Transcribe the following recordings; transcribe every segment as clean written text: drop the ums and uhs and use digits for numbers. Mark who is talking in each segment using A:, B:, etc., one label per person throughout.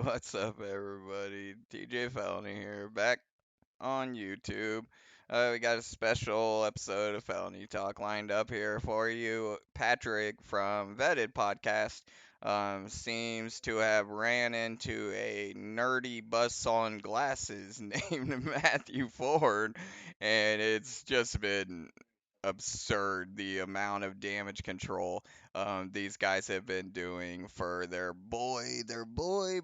A: What's up, everybody? TJ Felony here, back on YouTube. We got a special episode of Felony Talk lined up here for you. Patrick from Vetted Podcast seems to have ran into a nerdy buzz-on glasses named Matthew Ford, and it's just been absurd the amount of damage control these guys have been doing for their boy,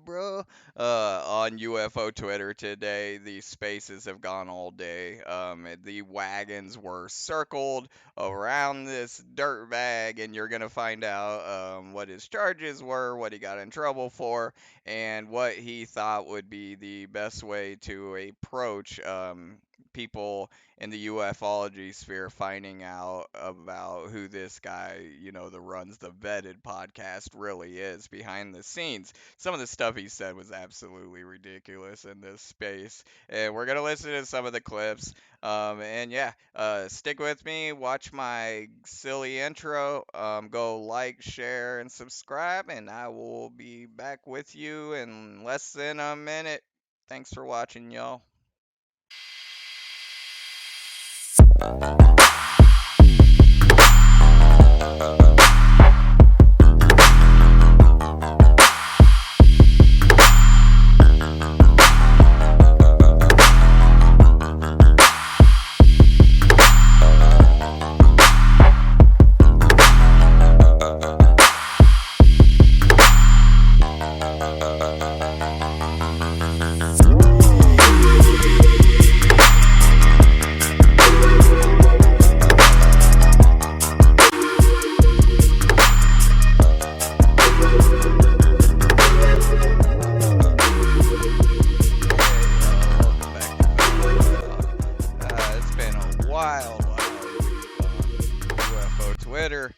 A: bro. On UFO Twitter today, the spaces have gone all day. The wagons were circled around this dirt bag, and you're gonna find out what his charges were, what he got in trouble for, and what he thought would be the best way to approach people in the ufology sphere finding out about who this guy, that runs the Vetted podcast really is behind the scenes. Some of the stuff he said was absolutely ridiculous in this space. And we're going to listen to some of the clips. And yeah, stick with me, watch my silly intro, go like, share, and subscribe, and I will be back with you in less than a minute. Thanks for watching, y'all. Welcome back to Felony Talk. It's been a wild week on UFO Twitter.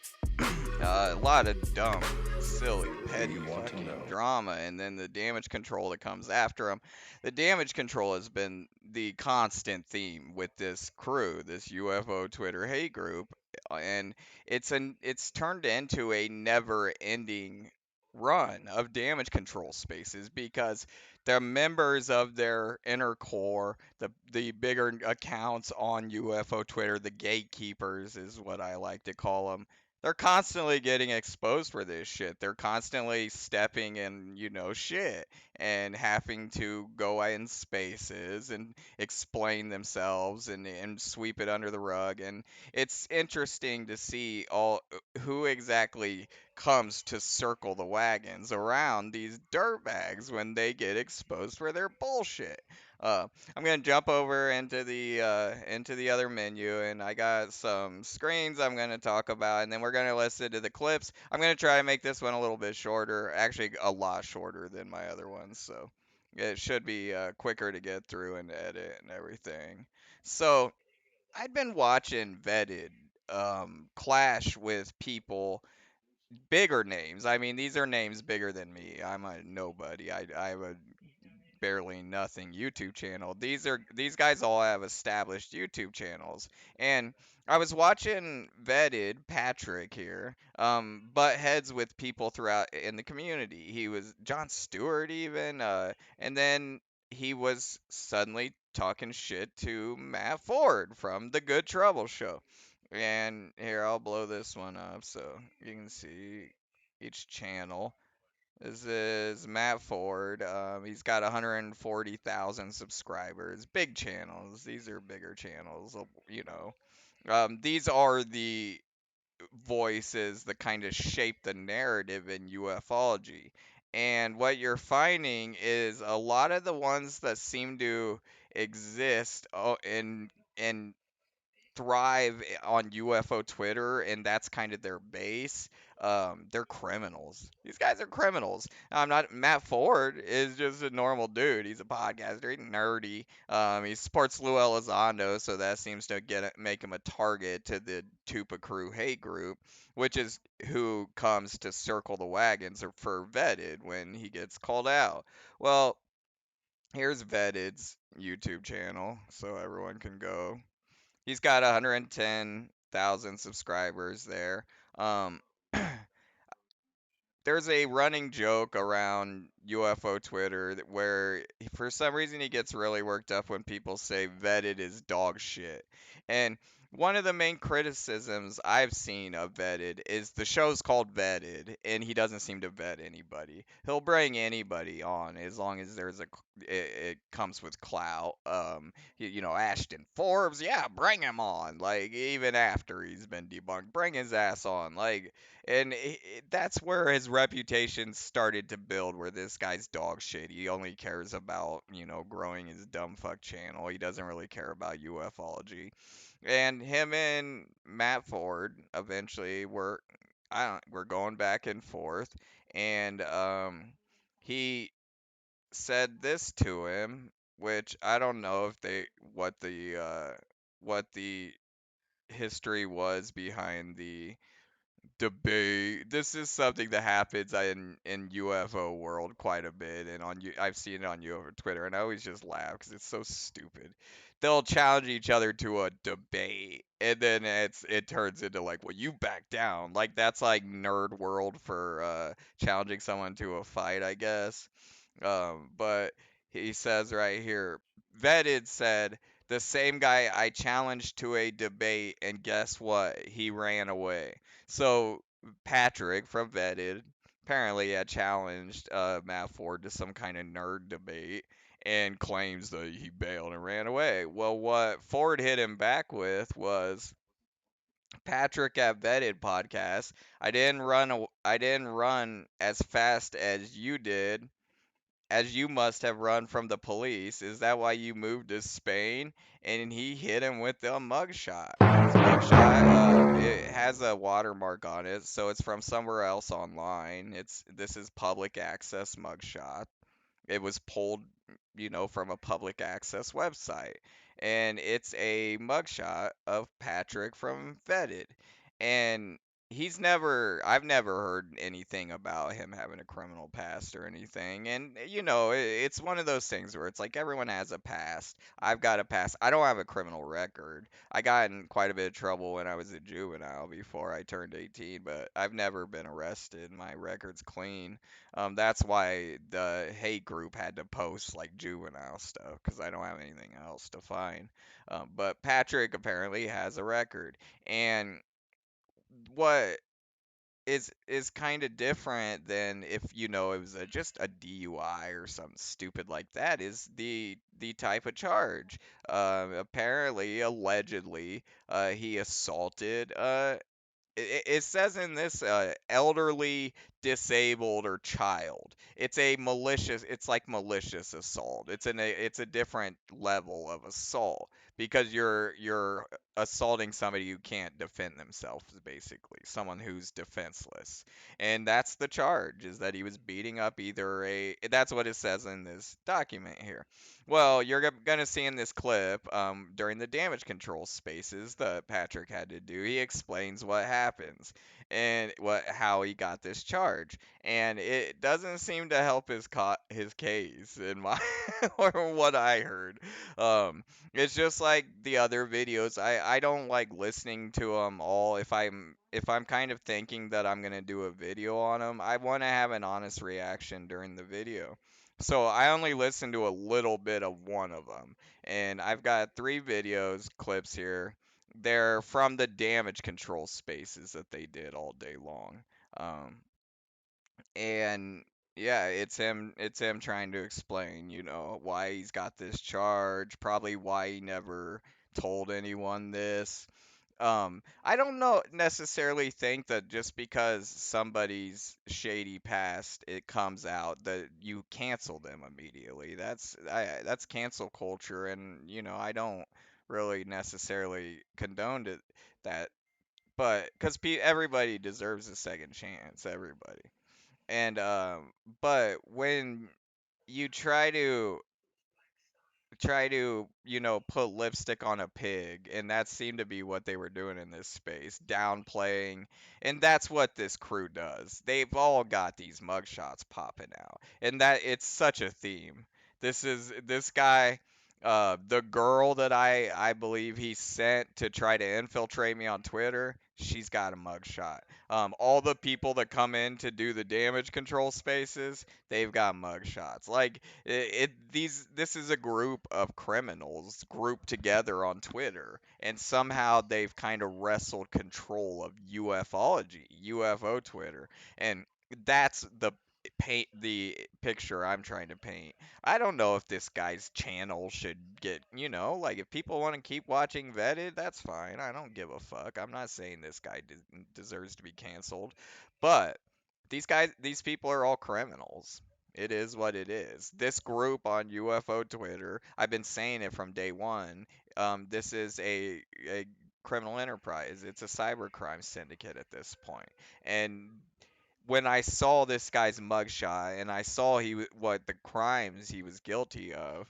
A: A lot of dumb, silly, petty fucking drama, and then the damage control that comes after them. The damage control has been the constant theme with this crew, this UFO Twitter hate group, and it's turned into a never-ending run of damage control spaces because the members of their inner core, the bigger accounts on UFO Twitter, the gatekeepers is what I like to call them. They're constantly getting exposed for this shit. They're constantly stepping in, shit and having to go in spaces and explain themselves and sweep it under the rug. And it's interesting to see all who exactly comes to circle the wagons around these dirtbags when they get exposed for their bullshit. I'm gonna jump over into the other menu, and I got some screens I'm gonna talk about, and then we're gonna listen to the clips. I'm gonna try to make this one a little bit shorter, actually a lot shorter than my other ones, so it should be quicker to get through and edit and everything. So I'd been watching Vetted clash with people bigger names. I mean, these are names bigger than me. I'm a nobody. I have a barely nothing YouTube channel. These guys all have established YouTube channels. And I was watching Vetted Patrick here, butt heads with people throughout in the community. He was John Stewart even, and then he was suddenly talking shit to Matt Ford from the Good Trouble show. And here, I'll blow this one up so you can see each channel. This is Matt Ford. He's got 140,000 subscribers. Big channels. These are bigger channels, these are the voices that kind of shape the narrative in ufology. And what you're finding is a lot of the ones that seem to exist in thrive on UFO Twitter, and that's kind of their base. They're criminals. These guys are criminals. I'm not. Matt Ford is just a normal dude. He's a podcaster. He's nerdy. He supports Lou Elizondo, so that seems to make him a target to the Tupa Crew hate group, which is who comes to circle the wagons or for Vetted when he gets called out. Well, here's Vetted's YouTube channel, so everyone can go. He's got 110,000 subscribers there. Um, there's a running joke around UFO Twitter where for some reason he gets really worked up when people say vetted is dog shit. And one of the main criticisms I've seen of vetted is the show's called Vetted and he doesn't seem to vet anybody. He'll bring anybody on as long as it comes with clout. Ashton Forbes, yeah, bring him on. Like even after he's been debunked, bring his ass on. Like and that's where his reputation started to build, where this guy's dog shit. He only cares about, growing his dumb fuck channel. He doesn't really care about ufology. And him and Matt Ford eventually we're going back and forth. And he said this to him, which I don't know if they what the history was behind the debate. This is something that happens in UFO world quite a bit, and I've seen it on UFO Twitter, and I always just laugh because it's so stupid. They'll challenge each other to a debate, and then it turns into like, well, you back down. Like that's like nerd world for challenging someone to a fight, I guess. But he says right here, Vetted said, the same guy I challenged to a debate, and guess what? He ran away. So Patrick from Vetted apparently had challenged Matt Ford to some kind of nerd debate and claims that he bailed and ran away. Well, what Ford hit him back with was Patrick at Vetted podcast. I didn't run as fast as you did, as you must have run from the police. Is that why you moved to Spain? And he hit him with a mugshot. His mugshot, it has a watermark on it, so it's from somewhere else online. This is public access mugshot. It was pulled, from a public access website. And it's a mugshot of Patrick from Vetted. And I've never heard anything about him having a criminal past or anything. And, it's one of those things where it's like everyone has a past. I've got a past. I don't have a criminal record. I got in quite a bit of trouble when I was a juvenile before I turned 18, but I've never been arrested. My record's clean. That's why the hate group had to post like juvenile stuff because I don't have anything else to find. But Patrick apparently has a record, and what is kind of different than if it was just a DUI or something stupid like that is the type of charge. Apparently, allegedly, he assaulted it says in this elderly, disabled, or child. It's like malicious assault. It's a different level of assault because you're assaulting somebody who can't defend themselves, basically someone who's defenseless. And that's the charge, is that he was beating up either a that's what it says in this document here. Well, you're gonna see in this clip, during the damage control spaces that Patrick had to do, he explains what happens and how he got this charge, and it doesn't seem to help his case in my or what I heard. Um, it's just like the other videos. I don't like listening to them all. If I'm kind of thinking that I'm gonna do a video on them, I want to have an honest reaction during the video. So I only listened to a little bit of one of them, and I've got three videos clips here. They're from the damage control spaces that they did all day long. Um, and yeah, it's him trying to explain, why he's got this charge, probably why he never told anyone this. I don't know necessarily think that just because somebody's shady past it comes out that you cancel them immediately. That's cancel culture, and I don't really necessarily condone that, but because everybody deserves a second chance, everybody. And but when you try to put lipstick on a pig, and that seemed to be what they were doing in this space, downplaying. And that's what this crew does. They've all got these mugshots popping out, and that it's such a theme. This guy, The girl that I believe he sent to try to infiltrate me on Twitter, she's got a mugshot. All the people that come in to do the damage control spaces, they've got mugshots. Like this is a group of criminals grouped together on Twitter, and somehow they've kind of wrestled control of ufology, UFO Twitter, and that's the picture I'm trying to paint. I don't know if this guy's channel should get, like if people want to keep watching vetted, that's fine. I don't give a fuck. I'm not saying this guy deserves to be canceled, but these people are all criminals. It is what it is. This group on UFO Twitter, I've been saying it from day one. This is a criminal enterprise. It's a cybercrime syndicate at this point, and when I saw this guy's mugshot and I saw what the crimes he was guilty of,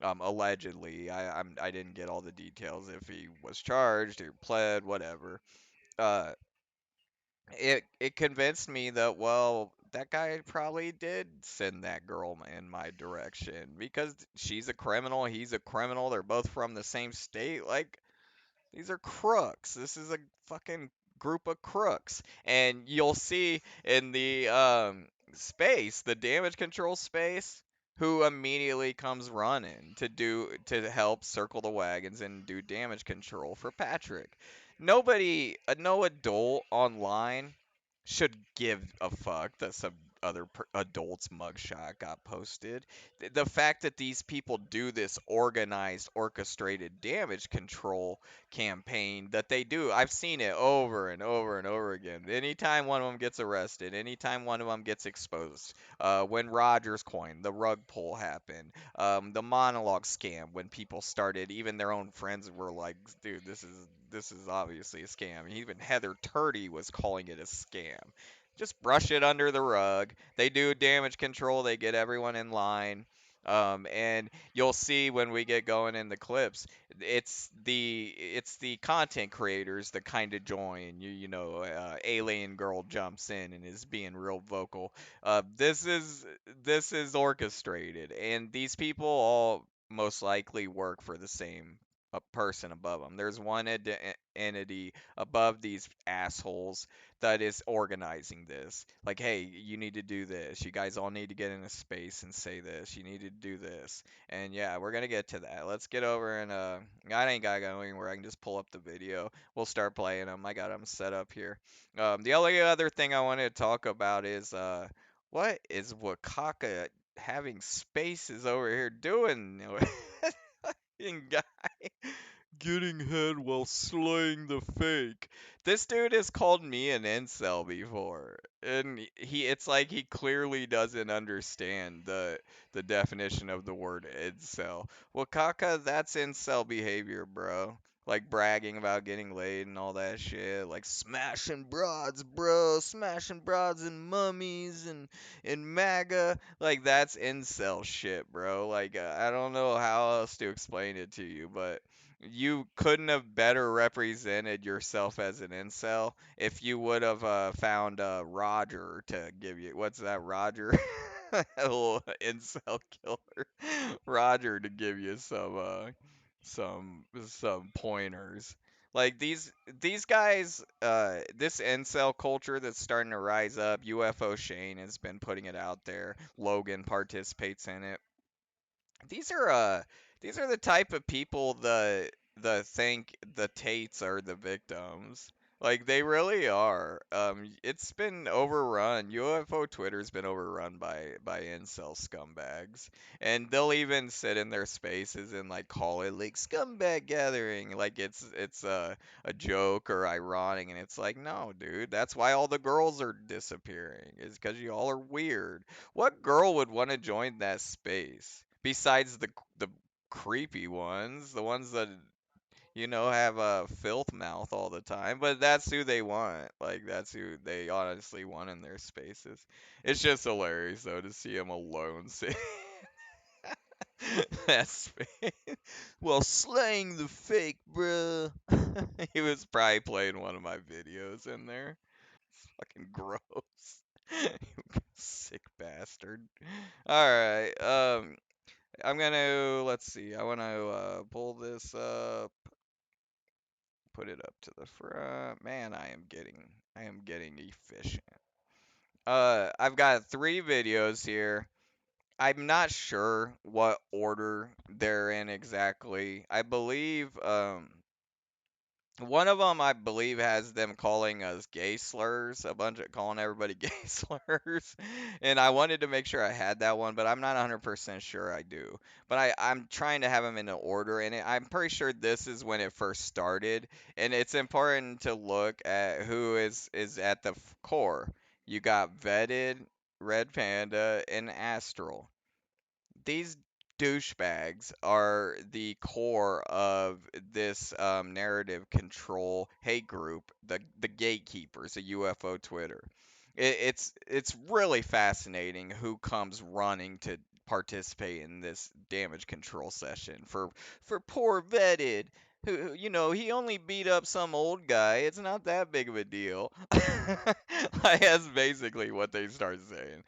A: allegedly, I didn't get all the details if he was charged or pled, whatever. Uh, it convinced me that, well, that guy probably did send that girl in my direction because she's a criminal, he's a criminal, they're both from the same state. Like, these are crooks. This is a fucking group of crooks. And you'll see in the space, the damage control space, who immediately comes running to help circle the wagons and do damage control for Patrick. No adult online should give a fuck that some other adult's mugshot got posted. The fact that these people do this organized, orchestrated damage control campaign that they do, I've seen it over and over and over again. Anytime one of them gets arrested, anytime one of them gets exposed, when Rogers Coin, the rug pull happened, the monologue scam, when people started, even their own friends were like, dude, this is obviously a scam. Even Heather Turdy was calling it a scam. Just brush it under the rug. They do damage control. They get everyone in line. And you'll see when we get going in the clips, it's the content creators that kind of join. Alien girl jumps in and is being real vocal. This is orchestrated, and these people all most likely work for the same person above them. There's one entity above these assholes that is organizing this. Like, hey, you need to do this. You guys all need to get in a space and say this. You need to do this. And yeah, we're gonna get to that. Let's get over and I ain't got going where I can just pull up the video. We'll start playing them. I got them set up here. The only other thing I wanted to talk about is what is Wakaka having spaces over here doing? Fucking guy getting head while slaying the fake. This dude has called me an incel before, and it's like he clearly doesn't understand the definition of the word incel. Well, Kaka, that's incel behavior, bro. Like bragging about getting laid and all that shit. Like smashing broads, bro. Smashing broads and mummies and MAGA. Like that's incel shit, bro. Like I don't know how else to explain it to you, but you couldn't have better represented yourself as an incel if you would have found Roger to give you, what's that, Roger? A little incel killer. Roger to give you some pointers. Like these guys, this incel culture that's starting to rise up. UFO Shane has been putting it out there. Logan participates in it. These are uh these are the type of people that think the Tates are the victims. Like they really are. It's been overrun. UFO Twitter's been overrun by incel scumbags, and they'll even sit in their spaces and like call it like scumbag gathering, like it's a joke or ironic, and it's like, no, dude, that's why all the girls are disappearing. Is because you all are weird. What girl would want to join that space besides the creepy ones, the ones that have a filth mouth all the time? But that's who they want. Like that's who they honestly want in their spaces. It's just hilarious though to see him alone sitting that space while slaying the fake, bruh. He was probably playing one of my videos in there. It's fucking gross. Sick bastard. All right. I'm gonna, let's see, I wanna pull this up, put it up to the front. Man, I am getting efficient. I've got 3 videos here. I'm not sure what order they're in exactly. I believe one of them, I believe, has them calling us gay slurs, a bunch of calling everybody gay slurs. And I wanted to make sure I had that one, but I'm not 100% sure I do. But I'm trying to have them in an order, and I'm pretty sure this is when it first started. And it's important to look at who is at the core. You got Vetted, Red Panda, and Astral. These douchebags are the core of this narrative control hate group, the gatekeepers of UFO Twitter. It's really fascinating who comes running to participate in this damage control session for poor Vetted. You know, he only beat up some old guy. It's not that big of a deal. Like, that's basically what they start saying.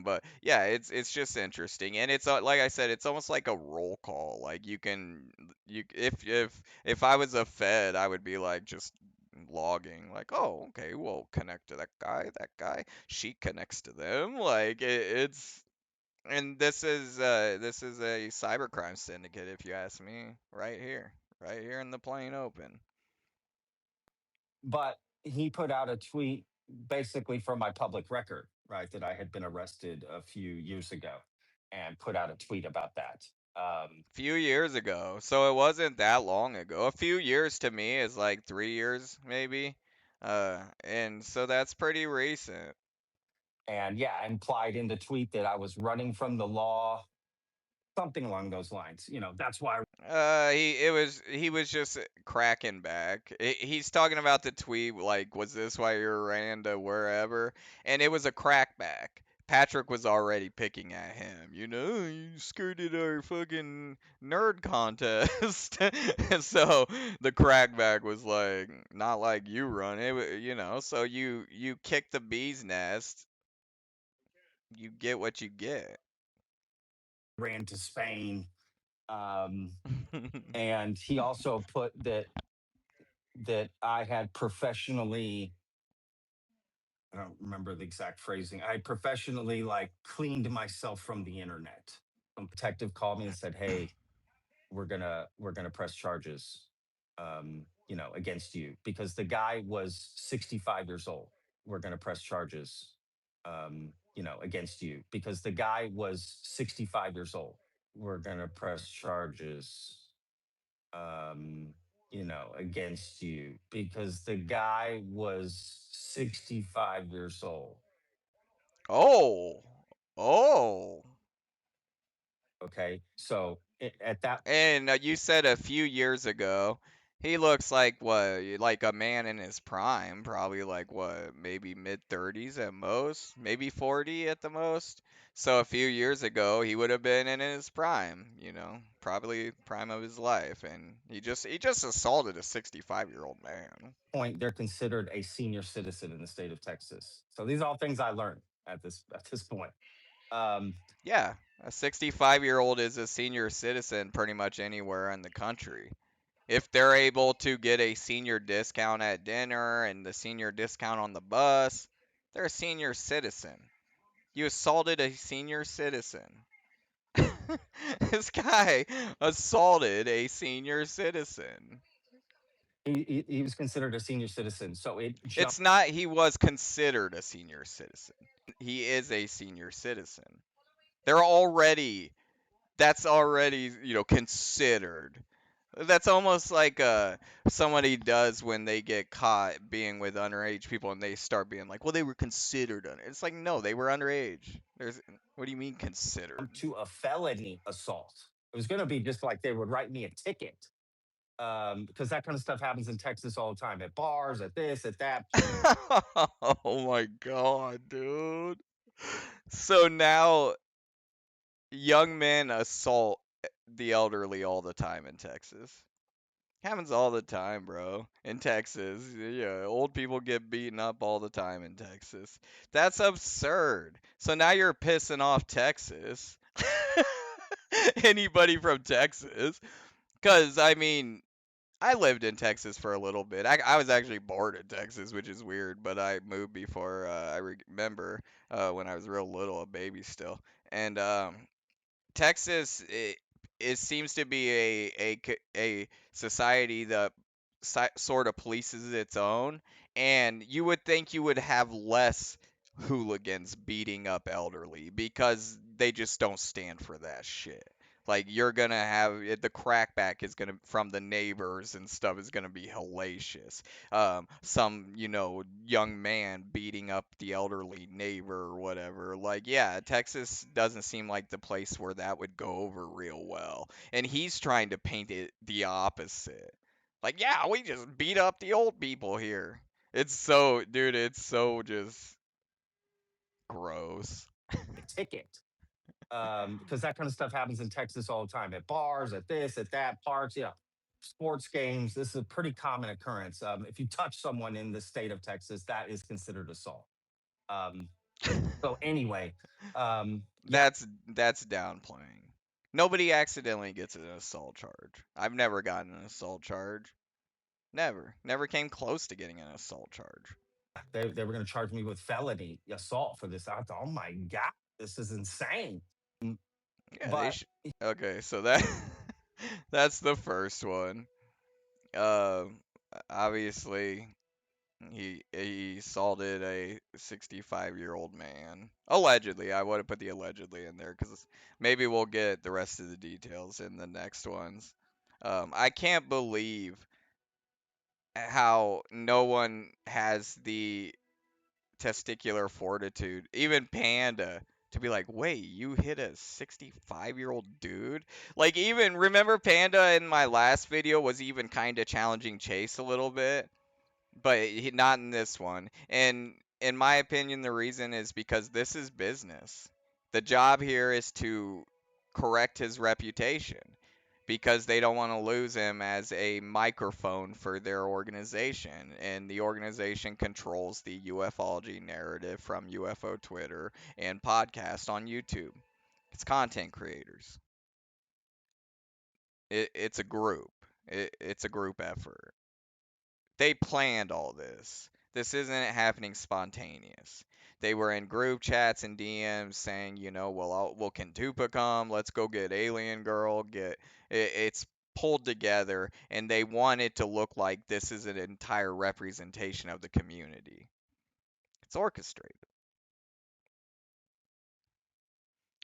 A: But yeah, it's just interesting, and it's like I said, it's almost like a roll call. Like you if I was a Fed, I would be like just logging, like, oh, okay, we'll connect to that guy. That guy, she connects to them. Like it's. And this is a cybercrime syndicate, if you ask me, right here in the plain open.
B: But he put out a tweet basically for my public record, right? That I had been arrested a few years ago and put out a tweet about that. Um,
A: Few years ago, so it wasn't that long ago. A few years to me is like 3 years, maybe. And so that's pretty recent.
B: and yeah, implied in the tweet that I was running from the law, something along those lines. That's why I
A: He was just cracking back. He's talking about the tweet like, was this why you ran to wherever? And it was a crackback. Patrick was already picking at him. You know, you skirted our fucking nerd contest. And so the crackback was like, not like you run it, you know. So you kick the bee's nest, you get what you get.
B: ran to Spain. Um, and he also put that I had professionally, I don't remember the exact phrasing. I professionally like cleaned myself from the internet. Some detective called me and said, "Hey, we're gonna press charges, against you because the guy was 65 years old. We're gonna press charges, against you because the guy was 65 years old. We're gonna press charges, against you because the guy was 65 years old."
A: Oh. Oh.
B: Okay, so at that
A: And you said a few years ago. He looks like what, like a man in his prime, probably like what, maybe mid 30s at most, maybe 40 at the most. So a few years ago, he would have been in his prime, you know, probably prime of his life, and he just assaulted a 65-year-old man.
B: point, they're considered a senior citizen in the state of Texas. So these are all things I learned at this point. Um,
A: Yeah, a 65-year-old is a senior citizen pretty much anywhere in the country. If they're able to get a senior discount at dinner and the senior discount on the bus, they're a senior citizen. You assaulted a senior citizen. This guy assaulted a senior citizen.
B: he was considered a senior citizen, so it jumped
A: It's not he was considered a senior citizen. He is a senior citizen. They're already that's already, you know, considered. That's almost like somebody does when they get caught being with underage people and they start being like, well, they were considered under. It's like, no, they were underage. There's what do you mean considered?
B: to a felony assault. It was going to be just like they would write me a ticket, because that kind of stuff happens in Texas all the time at bars, at this, at that.
A: Oh my god, dude. So now young men assault the elderly all the time in Texas. Happens all the time, bro. In Texas. Yeah, old people get beaten up all the time in Texas. That's absurd. So now you're pissing off Texas. anybody from Texas. Because, I mean, I lived in Texas for a little bit. I was actually born in Texas, which is weird, but I moved before I remember when I was real little, a baby still. And Texas, it seems to be a society that sort of polices its own, and you would think you would have less hooligans beating up elderly because they just don't stand for that shit. Like you're gonna have the crackback is gonna from the neighbors and stuff is gonna be hellacious. Some young man beating up the elderly neighbor or whatever. Like yeah, Texas doesn't seem like the place where that would go over real well. And he's trying to paint it the opposite. Like yeah, we just beat up the old people here. It's so dude, it's so just gross.
B: ticket. Because that kind of stuff happens in Texas all the time at bars, at this, at that, parks, sports games. This is a pretty common occurrence. If you touch someone in the state of Texas, that is considered assault. Um, so anyway, yeah,
A: That's downplaying. Nobody accidentally gets an assault charge. I've never gotten an assault charge. Never. Never came close to getting an assault charge.
B: they were going to charge me with felony assault for this. I thought, oh my god, this is insane. Mm,
A: Yeah, they
B: But
A: should. Okay, so that that's the first one. Um, obviously he assaulted a 65-year-old man. Allegedly, I would have put the allegedly in there because maybe we'll get the rest of the details in the next ones. I can't believe how no one has the testicular fortitude, even Panda, to be like, wait, you hit a 65-year-old dude? Like, even remember Panda in my last video was even kind of challenging Chase a little bit, but not in this one. And in my opinion, the reason is because this is business. The job here is to correct his reputation because they don't want to lose him as a microphone for their organization. And the organization controls the ufology narrative from UFO Twitter and podcast on YouTube. It's content creators. It's a group. It's a group effort. They planned all this. This isn't happening spontaneous. They were in group chats and DMs saying, well, will Kentupa come? Let's go get Alien Girl. It's pulled together, and they want it to look like this is an entire representation of the community. It's orchestrated.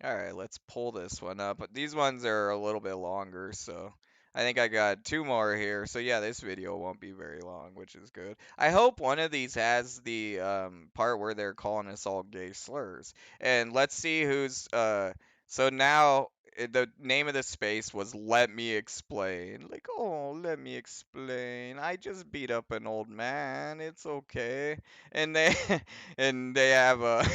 A: All right, let's pull this one up. But these ones are a little bit longer, so I think I got two more here. So yeah, this video won't be very long, which is good. I hope one of these has the part where they're calling us all gay slurs. And let's see who's so now the name of the space was Let Me Explain. Like, oh, let me explain. I just beat up an old man. It's okay. And they and they have a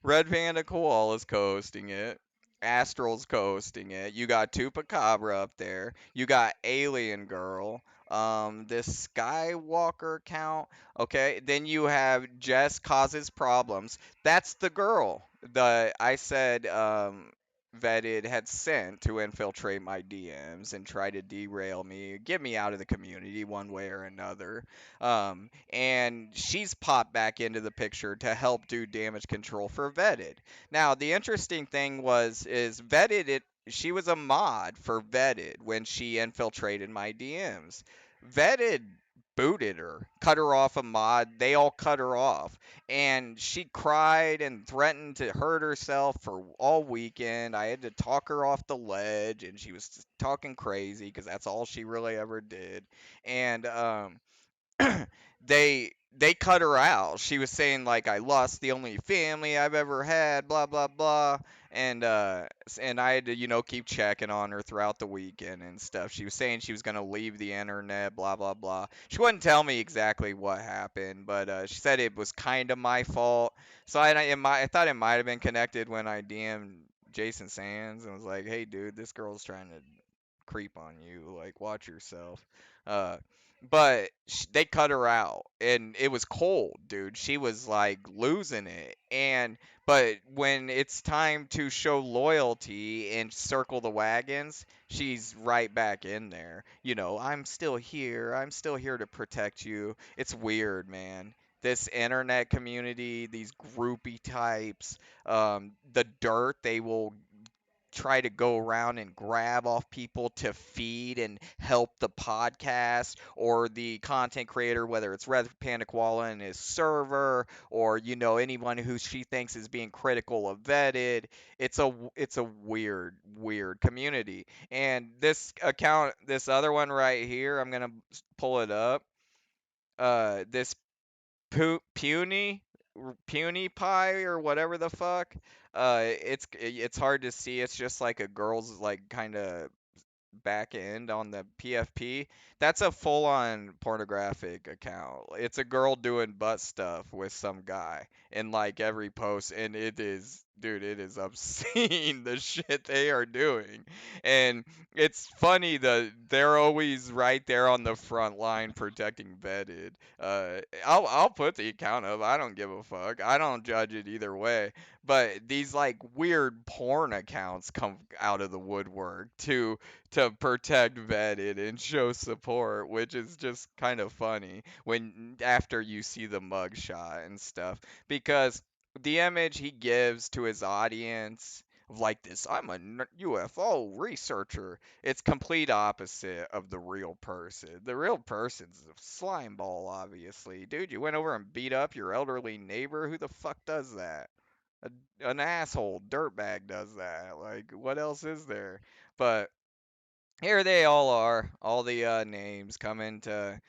A: Red Panda Koala's co-hosting it. Astral's co-hosting it. You got Tupacabra up there. You got Alien Girl. This Skywalker account. Okay, then you have Jess causes problems. That's the girl that I said vetted had sent to infiltrate my DMs and try to derail me, get me out of the community one way or another. And she's popped back into the picture to help do damage control for Vetted. Now, the interesting thing is Vetted it. She was a mod for Vetted when she infiltrated my DMs. Vetted booted her, cut her off a mod. They all cut her off, and she cried and threatened to hurt herself for all weekend. I had to talk her off the ledge, and she was just talking crazy because that's all she really ever did. And they cut her out. She was saying like I lost the only family I've ever had, blah blah blah, and I had to keep checking on her throughout the weekend and stuff. She was saying she was gonna leave the internet, blah blah blah. She wouldn't tell me exactly what happened, but she said it was kind of my fault. So I thought it might have been connected when I DM'd Jason Sands and was like, hey dude, this girl's trying to creep on you, like watch yourself. Uh, but they cut her out, and it was cold, dude. She was like losing it. And but when it's time to show loyalty and circle the wagons, she's right back in there. You know, I'm still here. I'm still here to protect you. It's weird, man. This internet community, these groupie types, the dirt they will try to go around and grab off people to feed and help the podcast or the content creator, whether it's Red Panda Koala and his server, or anyone who she thinks is being critical of vetted. It's a weird community. And this account, this other one right here, I'm gonna pull it up. This puny puny pie or whatever the fuck. It's hard to see. It's just like a girl's like kind of back end on the PFP. That's a full on pornographic account. It's a girl doing butt stuff with some guy in like every post, and it is, dude, it is obscene the shit they are doing. And it's funny that they're always right there on the front line protecting vetted. I'll put the account up. I don't give a fuck. I don't judge it either way. But these like weird porn accounts come out of the woodwork to protect vetted and show support, which is just kind of funny when after you see the mugshot and stuff, because the image he gives to his audience of like this, I'm a UFO researcher. It's complete opposite of the real person. The real person's a slime ball, obviously. Dude, you went over and beat up your elderly neighbor. Who the fuck does that? A, an asshole dirtbag does that. Like, what else is there? But here they all are, all the names coming to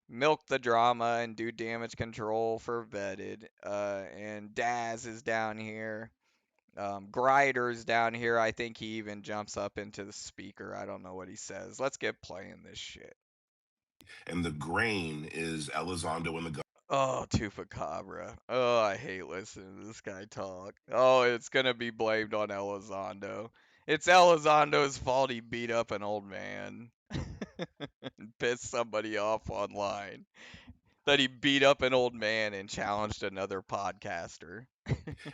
A: milk the drama and do damage control for vetted. And Daz is down here. Grider's down here. I think he even jumps up into the speaker. I don't know what he says. Let's get playing this shit.
C: And the grain is Elizondo and the
A: Oh, Tupacabra. Oh, I hate listening to this guy talk. Oh, it's gonna be blamed on Elizondo. It's Elizondo's fault he beat up an old man and pissed somebody off online. That he beat up an old man and challenged another podcaster.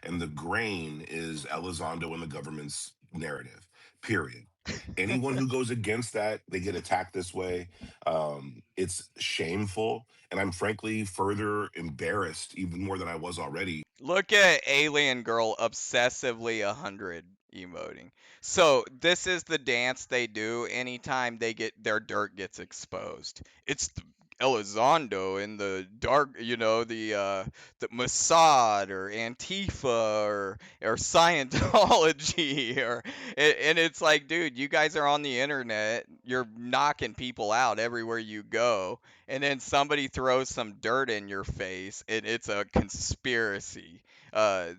C: and the grain is Elizondo and the government's narrative. Period. Anyone who goes against that, they get attacked this way. It's shameful, and I'm frankly further embarrassed, even more than I was already.
A: Look at Alien Girl obsessively 100 emoting. So this is the dance they do anytime they get their dirt gets exposed. It's the Elizondo in the dark, the Mossad or Antifa or Scientology or and it's like, dude, you guys are on the internet. You're knocking people out everywhere you go, and then somebody throws some dirt in your face, and it's a conspiracy.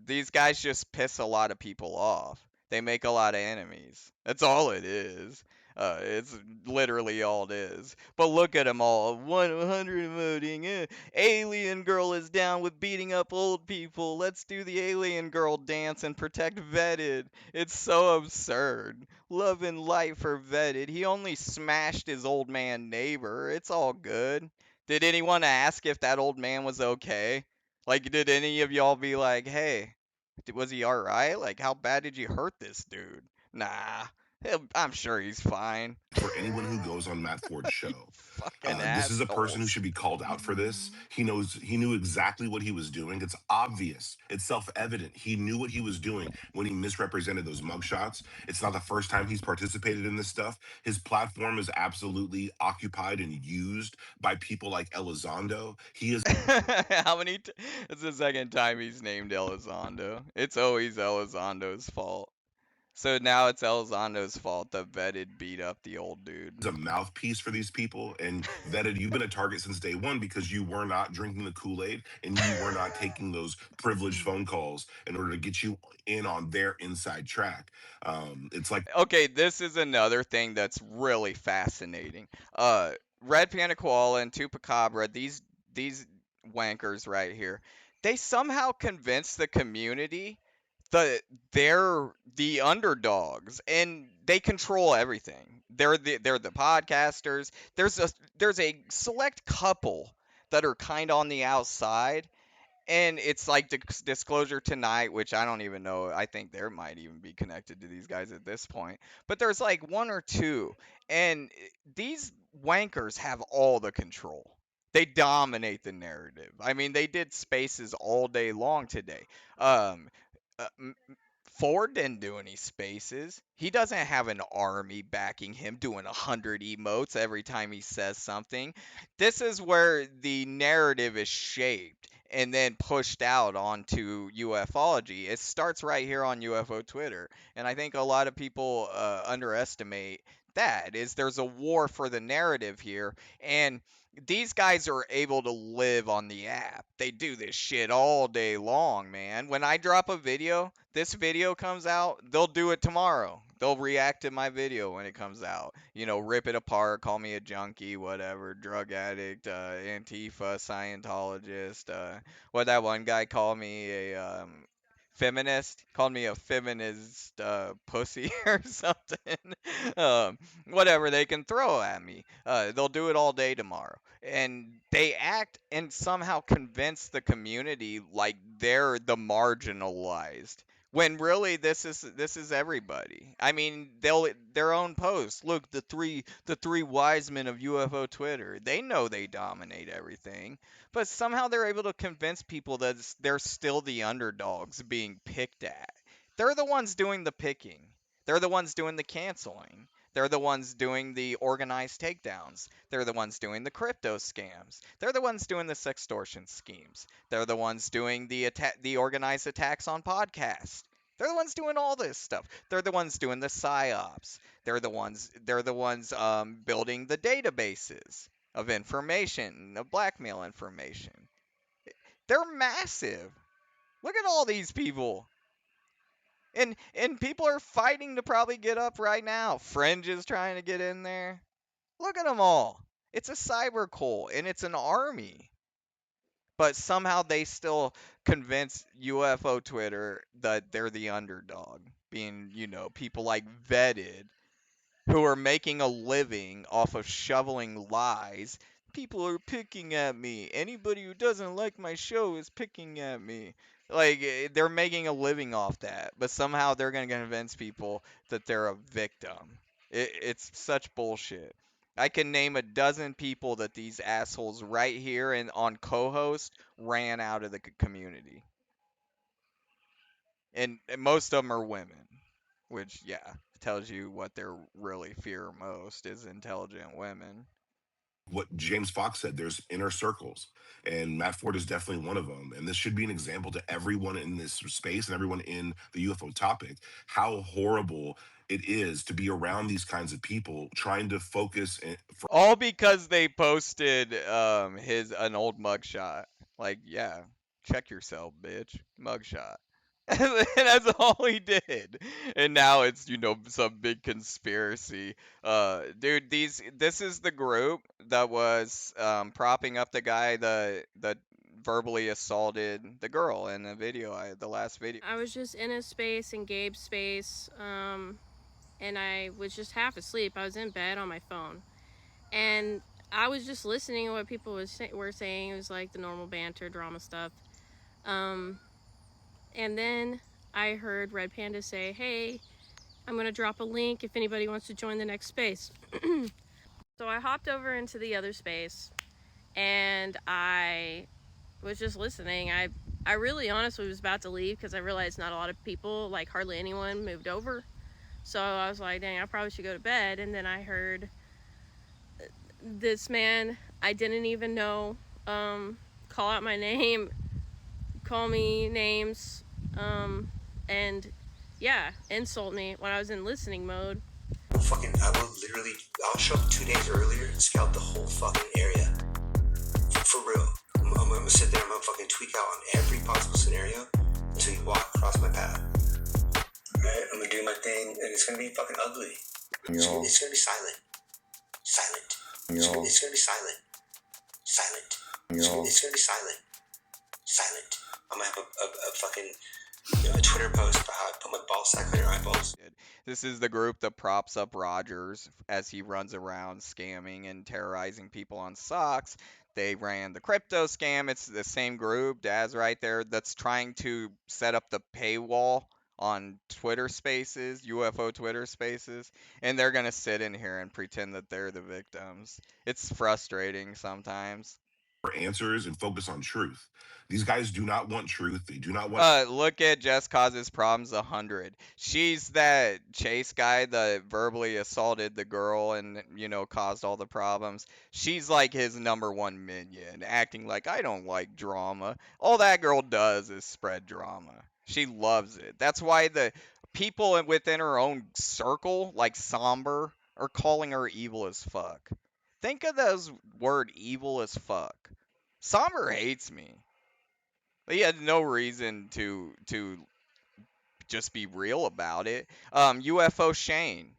A: These guys just piss a lot of people off. They make a lot of enemies. That's all it is. It's literally all it is. But look at them all. 100 voting. Alien girl is down with beating up old people. Let's do the alien girl dance and protect vetted. It's so absurd. Love and light for vetted. He only smashed his old man neighbor. It's all good. Did anyone ask if that old man was okay? Like, did any of y'all be like, hey, was he alright? Like, how bad did you hurt this dude? Nah, I'm sure he's fine.
C: For anyone who goes on Matt Ford's
A: You
C: show.
A: fucking
C: This is a person who
A: assholes.
C: should be called out for this. He knew exactly what he was doing. It's obvious. It's self-evident. He knew what he was doing when he misrepresented those mugshots. It's not the first time he's participated in this stuff. His platform is absolutely occupied and used by people like Elizondo. He is
A: How many? It's the second time he's named Elizondo. It's always Elizondo's fault. So now it's Elizondo's fault the vetted beat up the old dude.
C: a mouthpiece for these people. And vetted, you've been a target since day one because you were not drinking the Kool-Aid and you were not taking those privileged phone calls in order to get you in on their inside track. It's like
A: Okay, this is another thing that's really fascinating. Red Panda Koala and Tupacabra, these wankers right here, they somehow convinced the community they're the underdogs and they control everything. They're the podcasters. There's a select couple that are kind of on the outside, and it's like Disclosure Tonight, which I don't even know. I think there might even be connected to these guys at this point. But there's like one or two, and these wankers have all the control. They dominate the narrative. I mean, they did spaces all day long today. Um, Ford didn't do any spaces. He doesn't have an army backing him doing 100 emotes every time he says something. This is where the narrative is shaped and then pushed out onto ufology. It starts right here on UFO Twitter, and I think a lot of people underestimate that. Is there's a war for the narrative here, and these guys are able to live on the app. They do this shit all day long, man. When I drop a video, this video comes out, they'll do it tomorrow. They'll react to my video when it comes out. You know, rip it apart, call me a junkie, whatever, drug addict, Antifa, Scientologist. What that one guy called me a feminist, called me a feminist pussy or something. um, Whatever they can throw at me. They'll do it all day tomorrow. And they act and somehow convince the community like they're the marginalized. When really this is everybody. I mean, they'll their own posts. Look, the three wise men of UFO Twitter. They know they dominate everything, but somehow they're able to convince people that they're still the underdogs being picked at. They're the ones doing the picking. They're the ones doing the canceling. They're the ones doing the organized takedowns. They're the ones doing the crypto scams. They're the ones doing the sextortion schemes. They're the ones doing the organized attacks on podcasts. They're the ones doing all this stuff. They're the ones doing the psyops. They're the ones building the databases of information, of blackmail information. They're massive. Look at all these people. And people are fighting to probably get up right now. Fringe is trying to get in there. Look at them all. It's a cyber cult and it's an army. But somehow they still convince UFO Twitter that they're the underdog, being, people like Vetted who are making a living off of shoveling lies. People are picking at me. Anybody who doesn't like my show is picking at me. Like, they're making a living off that, but somehow they're going to convince people that they're a victim. It's such bullshit. I can name a dozen people that these assholes right here and on co-host ran out of the community. And most of them are women, which, yeah, tells you what they really fear most is intelligent women.
C: What James Fox said, there's inner circles, and Matt Ford is definitely one of them. And this should be an example to everyone in this space and everyone in the UFO topic, how horrible it is to be around these kinds of people trying to focus for
A: All because they posted an old mugshot. Like, yeah, check yourself, bitch. Mugshot. And that's all he did. And now it's, some big conspiracy. Dude, this is the group that was propping up the guy that verbally assaulted the girl in the video, the last video.
D: I was just in a space, in Gabe's space, and I was just half asleep. I was in bed on my phone, and I was just listening to what people were saying. It was like the normal banter, drama stuff. And then I heard Red Panda say, "Hey, I'm going to drop a link if anybody wants to join the next space." So I hopped over into the other space, and I was just listening. I really honestly was about to leave because I realized not a lot of people, like hardly anyone, moved over. So I was like, dang, I probably should go to bed. And then I heard this man I didn't even know call out my name, call me names, and yeah, insult me when I was in listening mode.
E: I'll show up 2 days earlier and scout the whole fucking area. For real. I'm gonna sit there and I'm gonna fucking tweak out on every possible scenario until you walk across my path. Alright, I'm gonna do my thing and it's gonna be fucking ugly. It's gonna be silent. Silent. It's gonna be silent. Silent. It's gonna be silent. Silent. I'm gonna have a fucking a Twitter post about how I put my ball sack on your eyeballs.
A: This is the group that props up Rogers as he runs around scamming and terrorizing people on socks. They ran the crypto scam. It's the same group, Daz right there, that's trying to set up the paywall on Twitter Spaces, UFO Twitter Spaces, and they're going to sit in here and pretend that they're the victims. It's frustrating sometimes.
C: Answers and focus on truth. These guys do not want truth. They do not want.
A: Look at Jess Causes Problems 100. She's that Chase guy that verbally assaulted the girl and, caused all the problems. She's like his number one minion, acting like I don't like drama. All that girl does is spread drama. She loves it. That's why the people within her own circle, like Somber, are calling her evil as fuck. Think of those word evil as fuck. Somber hates me. He had no reason to just be real about it. UFO Shane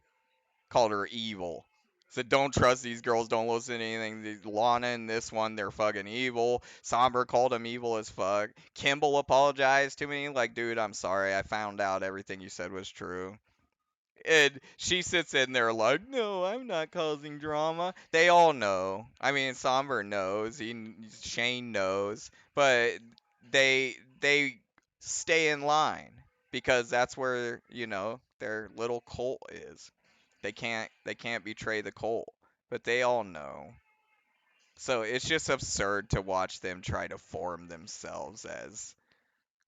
A: called her evil. Said don't trust these girls, don't listen to anything. Lana and this one, they're fucking evil. Somber called him evil as fuck. Kimball apologized to me, like, dude, I'm sorry. I found out everything you said was true. And she sits in there like, no, I'm not causing drama. They all know. I mean, Somber knows. Shane knows. But they stay in line because that's where their little cult is. They can't betray the cult. But they all know. So it's just absurd to watch them try to form themselves as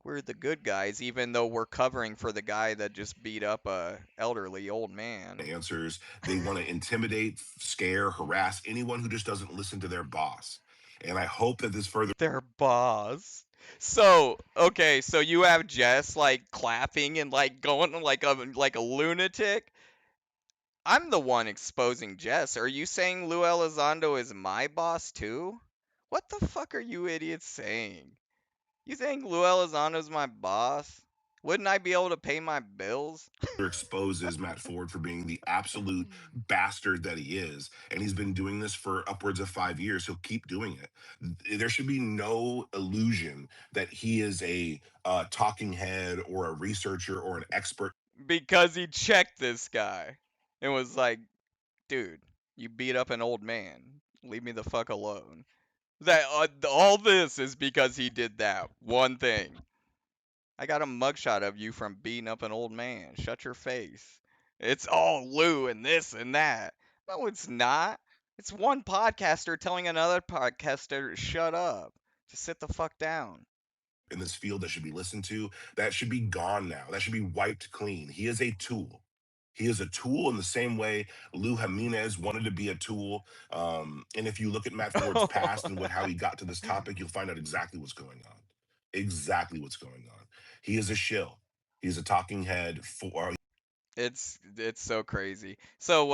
A: we're the good guys, even though we're covering for the guy that just beat up a elderly old man.
C: Answers. They want to intimidate, scare, harass anyone who just doesn't listen to their boss. And I hope that this further.
A: Their boss. So okay, so you have Jess like clapping and like going like a lunatic. I'm the one exposing Jess. Are you saying Lou Elizondo is my boss too? What the fuck are you idiots saying? You think Lou Elizondo's my boss? Wouldn't I be able to pay my bills?
C: Exposes Matt Ford for being the absolute bastard that he is. And he's been doing this for upwards of 5 years. He'll keep doing it. There should be no illusion that he is a talking head or a researcher or an expert.
A: Because he checked this guy and was like, dude, you beat up an old man. Leave me the fuck alone. That all this is because he did that one thing. I got a mugshot of you from beating up an old man. Shut your face. It's all Lou and this and that. No, it's not. It's one podcaster telling another podcaster to shut up. To sit the fuck down.
C: In this field that should be listened to, that should be gone now. That should be wiped clean. He is a tool. He is a tool in the same way Lou Jimenez wanted to be a tool. And if you look at Matt Ford's past and how he got to this topic, you'll find out exactly what's going on. Exactly what's going on. He is a shill. He's a talking head for.
A: It's so crazy. So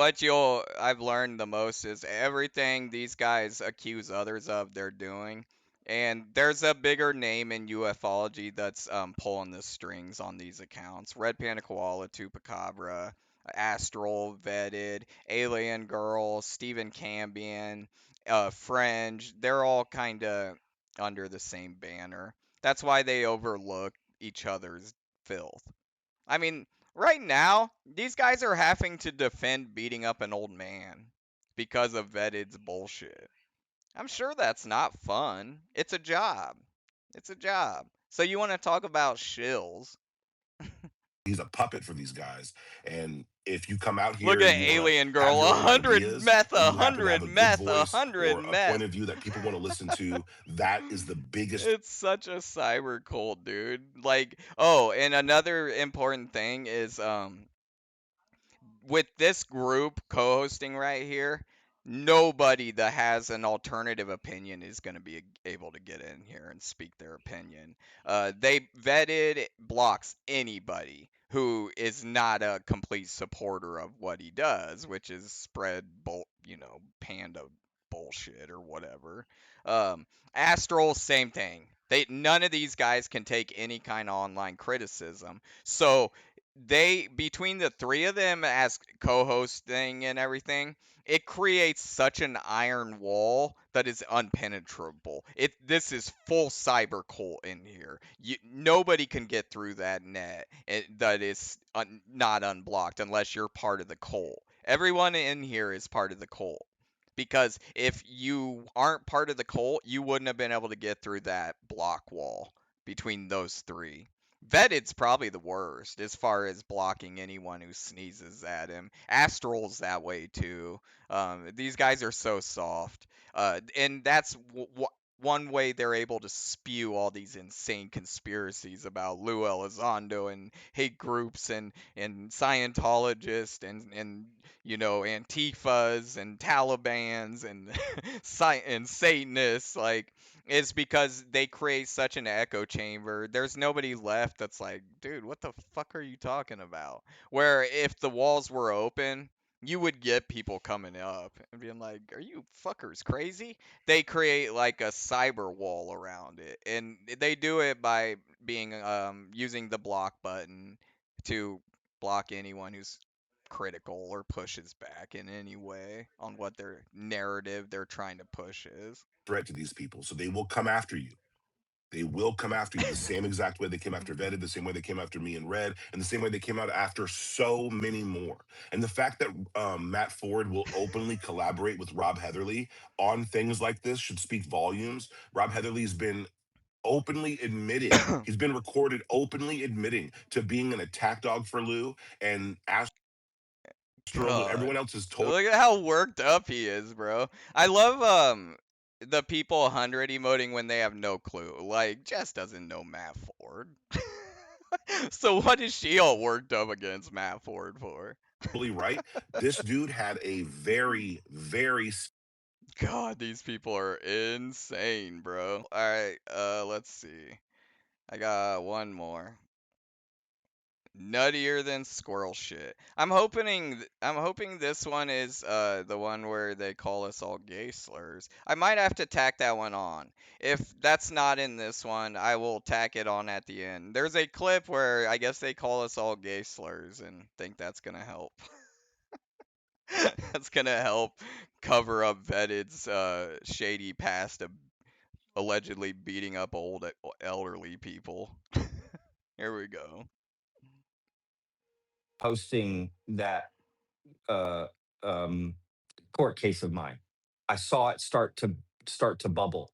A: I've learned the most is everything these guys accuse others of they're doing. And there's a bigger name in ufology that's pulling the strings on these accounts. Red Panda Koala, Tupacabra, Astral, Vetted, Alien Girl, Stephen Cambion, Fringe. They're all kind of under the same banner. That's why they overlook each other's filth. I mean, right now, these guys are having to defend beating up an old man because of Vetted's bullshit. I'm sure that's not fun. It's a job. It's a job. So you want to talk about shills?
C: He's a puppet for these guys. And if you come out here
A: Look
C: and
A: at
C: you want
A: Alien
C: to have
A: Girl,
C: your own
A: 100
C: ideas
A: meth,
C: and you happen to
A: 100
C: have a good
A: meth,
C: voice
A: 100
C: or a
A: meth.
C: point of view that people want to listen to, that is the biggest.
A: It's such a cyber cult, dude. Like, oh, and another important thing is with this group co-hosting right here, nobody that has an alternative opinion is going to be able to get in here and speak their opinion. They vetted blocks anybody who is not a complete supporter of what he does, which is spread, panda bullshit or whatever. Astral, same thing. None of these guys can take any kind of online criticism. So they, between the three of them as co-hosting and everything, it creates such an iron wall that is unpenetrable. This is full cyber cult in here. Nobody can get through that net that is not unblocked unless you're part of the cult. Everyone in here is part of the cult. Because if you aren't part of the cult, you wouldn't have been able to get through that block wall between those three. Vetted's probably the worst as far as blocking anyone who sneezes at him. Astral's that way too. These guys are so soft. And that's one way they're able to spew all these insane conspiracies about Lou Elizondo and hate groups and Scientologists and Antifas and Talibans and and Satanists. Like, is because they create such an echo chamber. There's nobody left that's like, dude, what the fuck are you talking about? Where if the walls were open, you would get people coming up and being like, are you fuckers crazy? They create like a cyber wall around it. And they do it by being using the block button to block anyone who's critical or pushes back in any way on what their narrative they're trying to push is.
C: Threat to these people, so they will come after you. They will come after you the same exact way they came after Vetted, the same way they came after me and Red, and the same way they came out after so many more. And the fact that Matt Ford will openly collaborate with Rob Heatherly on things like this should speak volumes. Rob Heatherly's been openly admitting, he's been recorded openly admitting to being an attack dog for Lou, and Astro and everyone
A: God.
C: else is told.
A: Look at how worked up he is, bro. I love the people 100 emoting when they have no clue. Like, Jess doesn't know Matt Ford. So what is she all worked up against Matt Ford for?
C: Totally right. This dude had a very, very
A: God, these people are insane, bro. Alright, let's see. I got one more. Nuttier than squirrel shit. I'm hoping this one is the one where they call us all gay slurs. I might have to tack that one on. If that's not in this one, I will tack it on at the end. There's a clip where I guess they call us all gay slurs and think that's gonna help. That's gonna help cover up Vetted's shady past of allegedly beating up old elderly people. Here we go.
B: posting that uh, um, court case of mine. I saw it start to bubble.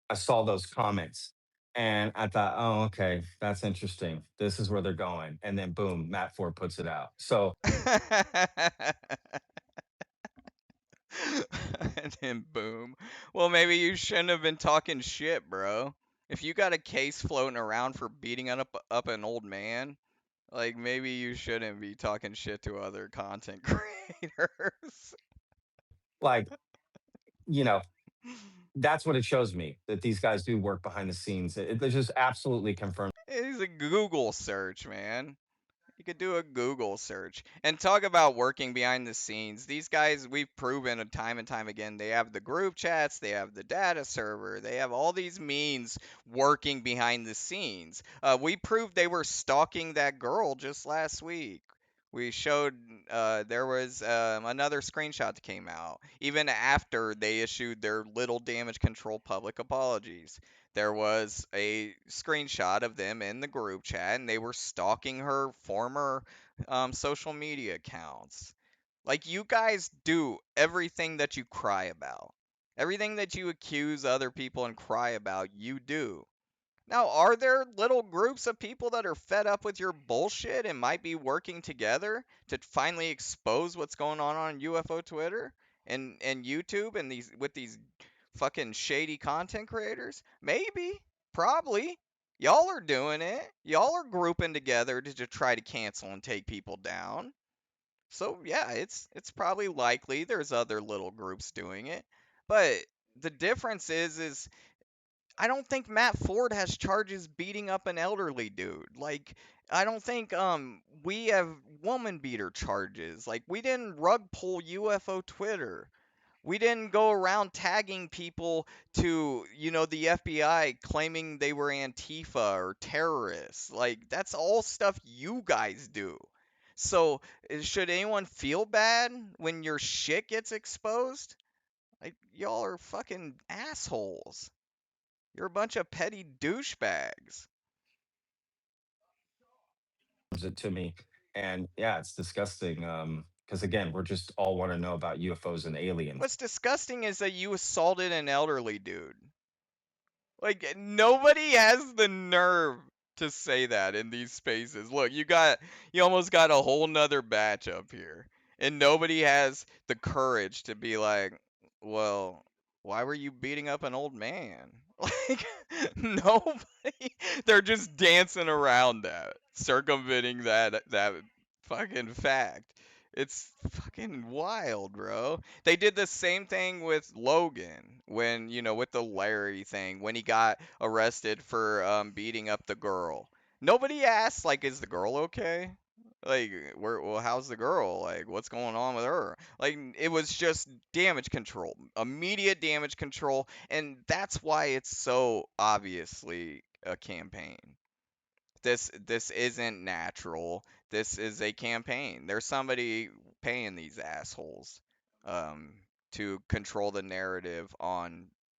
B: I saw those comments, and I thought, oh, okay, that's interesting. This is where they're going. And then boom, Matt Ford puts it out. So
A: And then boom. Well, maybe you shouldn't have been talking shit, bro. If you got a case floating around for beating up an old man, like maybe you shouldn't be talking shit to other content creators.
B: like, you know, that's what it shows me that these guys do work behind the scenes. It just absolutely confirms.
A: It's a Google search, man. You could do a Google search and talk about working behind the scenes. These guys, we've proven time and time again, they have the group chats, they have the data server, they have all these means working behind the scenes. We proved they were stalking that girl just last week. We showed there was another screenshot that came out, even after they issued their little damage control public apologies. There was a screenshot of them in the group chat, and they were stalking her former social media accounts. Like, you guys do everything that you cry about. Everything that you accuse other people and cry about, you do. Now, are there little groups of people that are fed up with your bullshit and might be working together to finally expose what's going on UFO Twitter and YouTube and these fucking shady content creators? Maybe, probably. Y'all are doing it. Y'all are grouping together to try to cancel and take people down. So yeah, it's probably likely there's other little groups doing it. But the difference is I don't think Matt Ford has charges beating up an elderly dude. Like, I don't think we have woman beater charges. Like, we didn't rug pull UFO Twitter. We didn't go around tagging people to, the FBI claiming they were Antifa or terrorists. Like, that's all stuff you guys do. So, should anyone feel bad when your shit gets exposed? Like, y'all are fucking assholes. You're a bunch of petty douchebags.
B: it to me. And yeah, it's disgusting. Because again, we're just all want to know about UFOs and aliens.
A: What's disgusting is that you assaulted an elderly dude. Like, nobody has the nerve to say that in these spaces. Look, you almost got a whole nother batch up here. And nobody has the courage to be like, well, why were you beating up an old man? Like, nobody. They're just dancing around that, circumventing that fucking fact. It's fucking wild, bro. They did the same thing with Logan when, with the Larry thing, when he got arrested for beating up the girl. Nobody asked, like, is the girl okay? Like, well, how's the girl? Like, what's going on with her? Like, it was just damage control, immediate damage control, and that's why it's so obviously a campaign. This isn't natural. This is a campaign. There's somebody paying these assholes um, to control the narrative of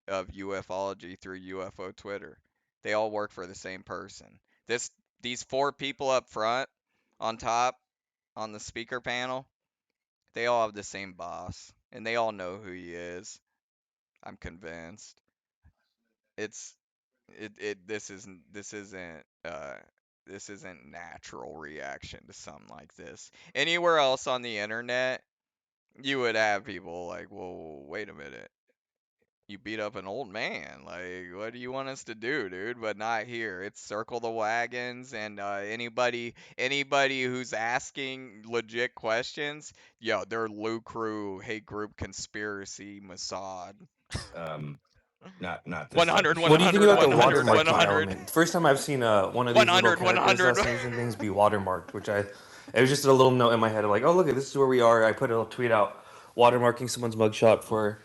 A: ufology through UFO Twitter. They all work for the same person. These four people up front, on top, on the speaker panel, they all have the same boss, and they all know who he is. I'm convinced. It's this isn't natural reaction to something like this. Anywhere else on the internet, you would have people like, whoa, wait a minute. You beat up an old man. Like, what do you want us to do, dude? But not here. It's circle the wagons, and anybody who's asking legit questions, yo, they're Loot Crew, hate group, conspiracy, Mossad.
B: Not this type
A: 100,
B: of
F: What
B: shit.
F: do you think
A: 100,
F: about the
A: 100,
F: watermarking
A: 100,
F: element? First time I've seen one of these little
A: 100,
F: character
A: 100.
F: assassination things be watermarked, it was just a little note in my head of like, oh look, this is where we are. I put a little tweet out watermarking someone's mugshot for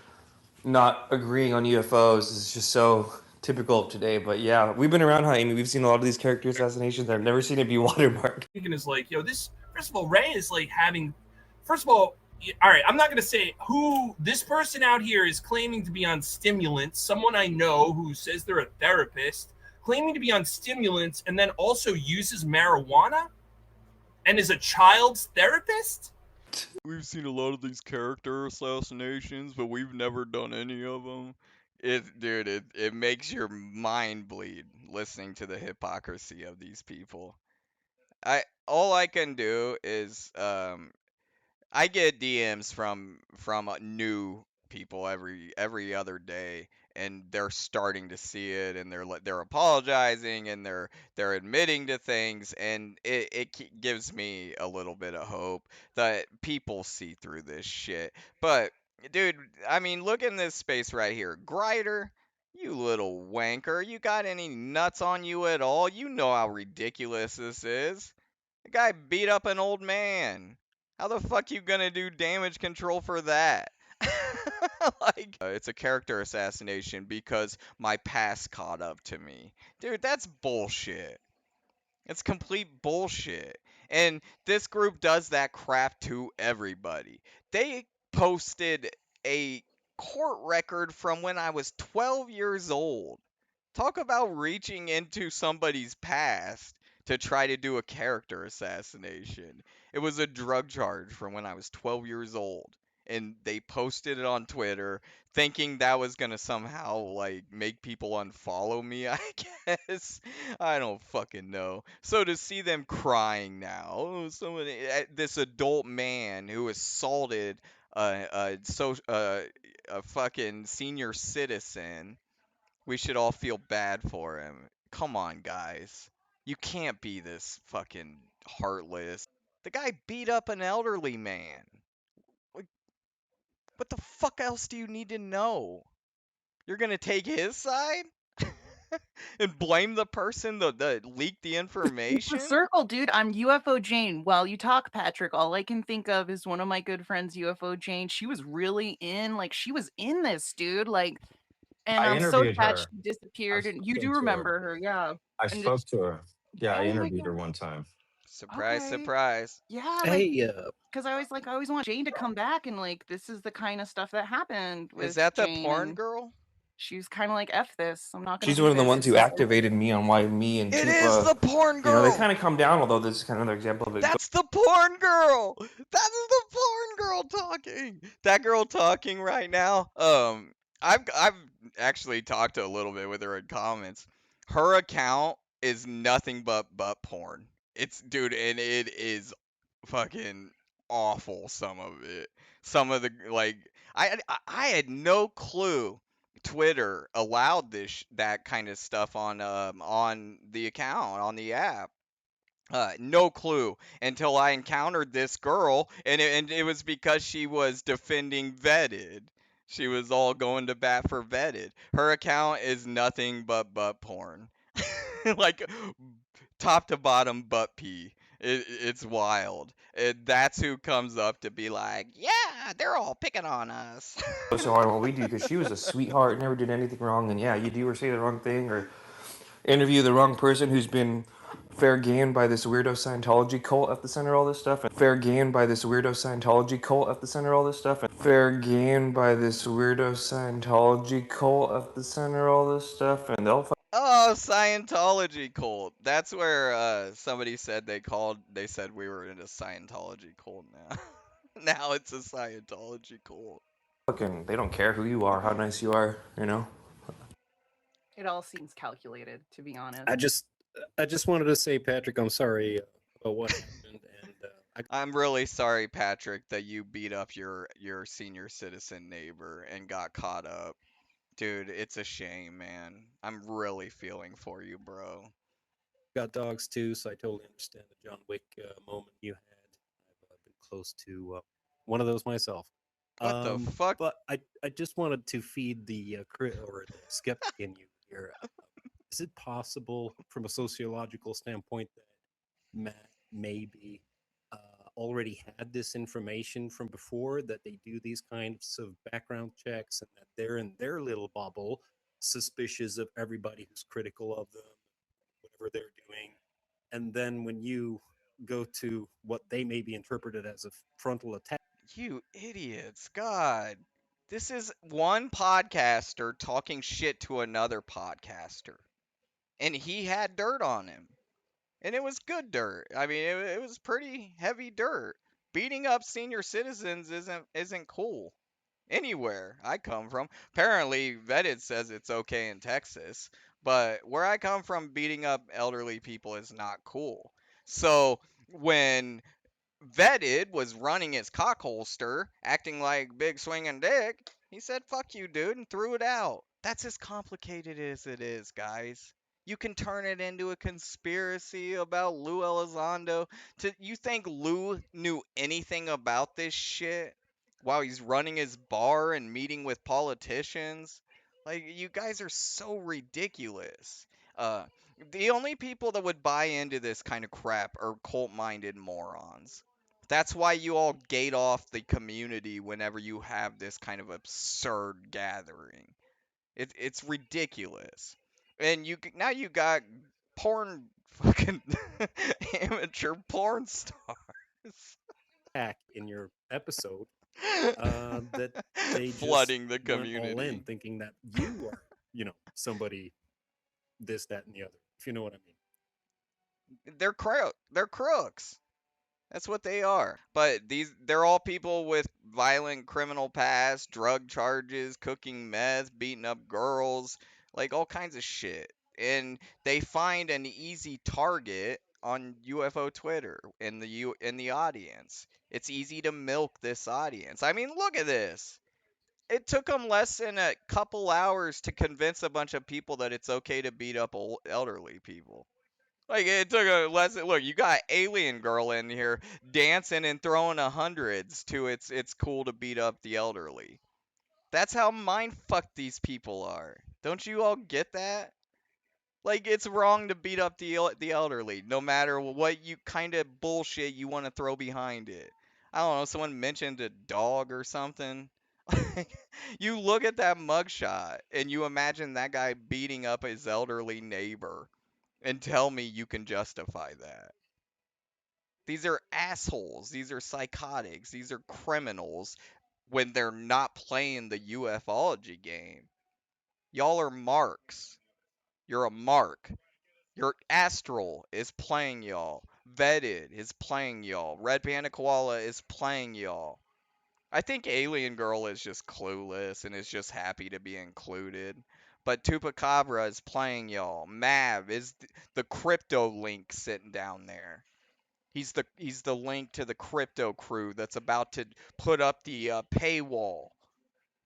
F: not agreeing on UFOs is just so typical of today. But yeah, we've been around, Amy. We've seen a lot of these character assassinations. I've never seen it be watermarked.
G: Thinking is like, this. First of all, Ray is like having. First of all, all right, I'm not going to say who this person out here is claiming to be on stimulants. Someone I know who says they're a therapist, claiming to be on stimulants, and then also uses marijuana, and is a child's therapist.
A: We've seen a lot of these character assassinations, but we've never done any of them. It makes your mind bleed listening to the hypocrisy of these people. All I can do is I get DMs from new people every other day, and they're starting to see it, and they're apologizing, and they're admitting to things, and it gives me a little bit of hope that people see through this shit. But dude, I mean, look in this space right here, Grider. You little wanker, you got any nuts on you at all? You know how ridiculous this is. The guy beat up an old man. How the fuck you gonna do damage control for that? Like, it's a character assassination because my past caught up to me. Dude, that's bullshit. It's complete bullshit. And this group does that crap to everybody. They posted a court record from when I was 12 years old. Talk about reaching into somebody's past to try to do a character assassination. It was a drug charge from when I was 12 years old. And they posted it on Twitter thinking that was going to somehow like make people unfollow me, I guess. I don't fucking know. So to see them crying now, this adult man who assaulted a fucking senior citizen, we should all feel bad for him. Come on, guys. You can't be this fucking heartless. The guy beat up an elderly man. Like, what the fuck else do you need to know? You're gonna take his side? and blame the person that leaked the
H: It's
A: information?
H: the circle, dude. I'm UFO Jane. While you talk, Patrick, all I can think of is one of my good friends, UFO Jane. She was really she was in this, dude. Like, and
B: I
H: I'm so
B: interviewed
H: sad
B: her.
H: she
B: I've
H: disappeared. And you
B: spoken
H: do
B: to her.
H: remember her, yeah.
B: I
H: And
B: spoke to her. Yeah, I
H: oh my
B: interviewed her
H: god.
B: one time.
A: Surprise,
H: Okay.
A: surprise.
H: Yeah, like,
I: Hey,
H: because I always want Jane to come back, and like, this is the kind of stuff that happened
A: Is
H: with
A: that the
H: Jane,
A: porn
H: and
A: girl?
H: she was kind of like, "F this, I'm not gonna
F: She's
H: do
F: one of the
H: this."
F: ones who
H: It's
F: activated me on why me and
A: It is
F: Tupa,
A: the porn
F: you know, they
A: girl.
F: kind of come down. Although this is kind of another example of it.
A: That's the porn girl. That is the porn girl talking. That girl talking right now. I've actually talked a little bit with her in comments. Her account is nothing but porn. It's dude, and it is fucking awful. Some of it. Some of the like, I had no clue Twitter allowed that kind of stuff on the account on the app. No clue until I encountered this girl, and it was because she was defending Vetted. She was all going to bat for Vetted. Her account is nothing but porn, like top to bottom butt pee. It's wild. That's who comes up to be like, yeah, they're all picking on us.
F: So on what we do because she was a sweetheart, never did anything wrong, and yeah, you do or say the wrong thing or interview the wrong person who's been fair game by this weirdo Scientology cult at the center of all this stuff, and fair game by this weirdo Scientology cult at the center of all this stuff, and fair game by this weirdo Scientology cult at the center of all this stuff, and they'll
A: Oh, Scientology cult. That's where somebody said they said we were in a Scientology cult now. Now it's a Scientology cult.
F: fucking, they don't care who you are, how nice you are, you know.
H: it all seems calculated, to be honest.
I: I just wanted to say, Patrick, I'm sorry about what happened, and
A: I'm really sorry, Patrick, that you beat up your senior citizen neighbor and got caught up. Dude, it's a shame, man. I'm really feeling for you, bro.
I: got dogs too, so I totally understand the John Wick moment you had. I've been close to one of those myself.
A: What the fuck?
I: But I just wanted to feed the or the skeptic in you here. Is it possible, from a sociological standpoint, that Matt maybe already had this information from before, that they do these kinds of background checks, and that they're in their little bubble, suspicious of everybody who's critical of them, whatever they're doing, and then when you go to what they may be interpreted as a frontal attack.
A: You idiots. God. This is one podcaster talking shit to another podcaster. And he had dirt on him. And it was good dirt. I mean, it was pretty heavy dirt. Beating up senior citizens isn't cool anywhere I come from. Apparently, Vetted says it's okay in Texas, but where I come from, beating up elderly people is not cool. So when Vetted was running his cock holster, acting like big swinging dick, he said, fuck you, dude, and threw it out. That's as complicated as it is, guys. You can turn it into a conspiracy about Lou Elizondo. You think Lou knew anything about this shit while he's running his bar and meeting with politicians? Like, you guys are so ridiculous. Uh, the only people that would buy into this kind of crap are cult-minded morons. That's why you all gate off the community whenever you have this kind of absurd gathering. It's ridiculous. And now you got porn fucking amateur porn stars
I: In your episode, that they just
A: flooding the
I: went all in,
A: community.
I: thinking that you are, somebody this, that, and the other. If you know what I mean.
A: They're crooks. That's what they are. But they're all people with violent criminal past, drug charges, cooking meth, beating up girls, like all kinds of shit. And they find an easy target on UFO Twitter in the audience. It's easy to milk this audience. I mean, look at this. It took them less than a couple hours to convince a bunch of people that it's okay to beat up elderly people. Like it took a lesson. Look, you got Alien Girl in here dancing and throwing hundreds to it's cool to beat up the elderly. That's how mind fucked these people are. Don't you all get that? Like, it's wrong to beat up the elderly, no matter what you kind of bullshit you want to throw behind it. I don't know, someone mentioned a dog or something. You look at that mugshot and you imagine that guy beating up his elderly neighbor and tell me you can justify that. These are assholes. These are psychotics. These are criminals when they're not playing the ufology game. Y'all are marks. You're a mark. Your Astral is playing y'all. Vetted is playing y'all. Red Panda Koala is playing y'all. I think Alien Girl is just clueless and is just happy to be included. But Tupacabra is playing y'all. Mav is the crypto link sitting down there. He's the link to the crypto crew that's about to put up the paywall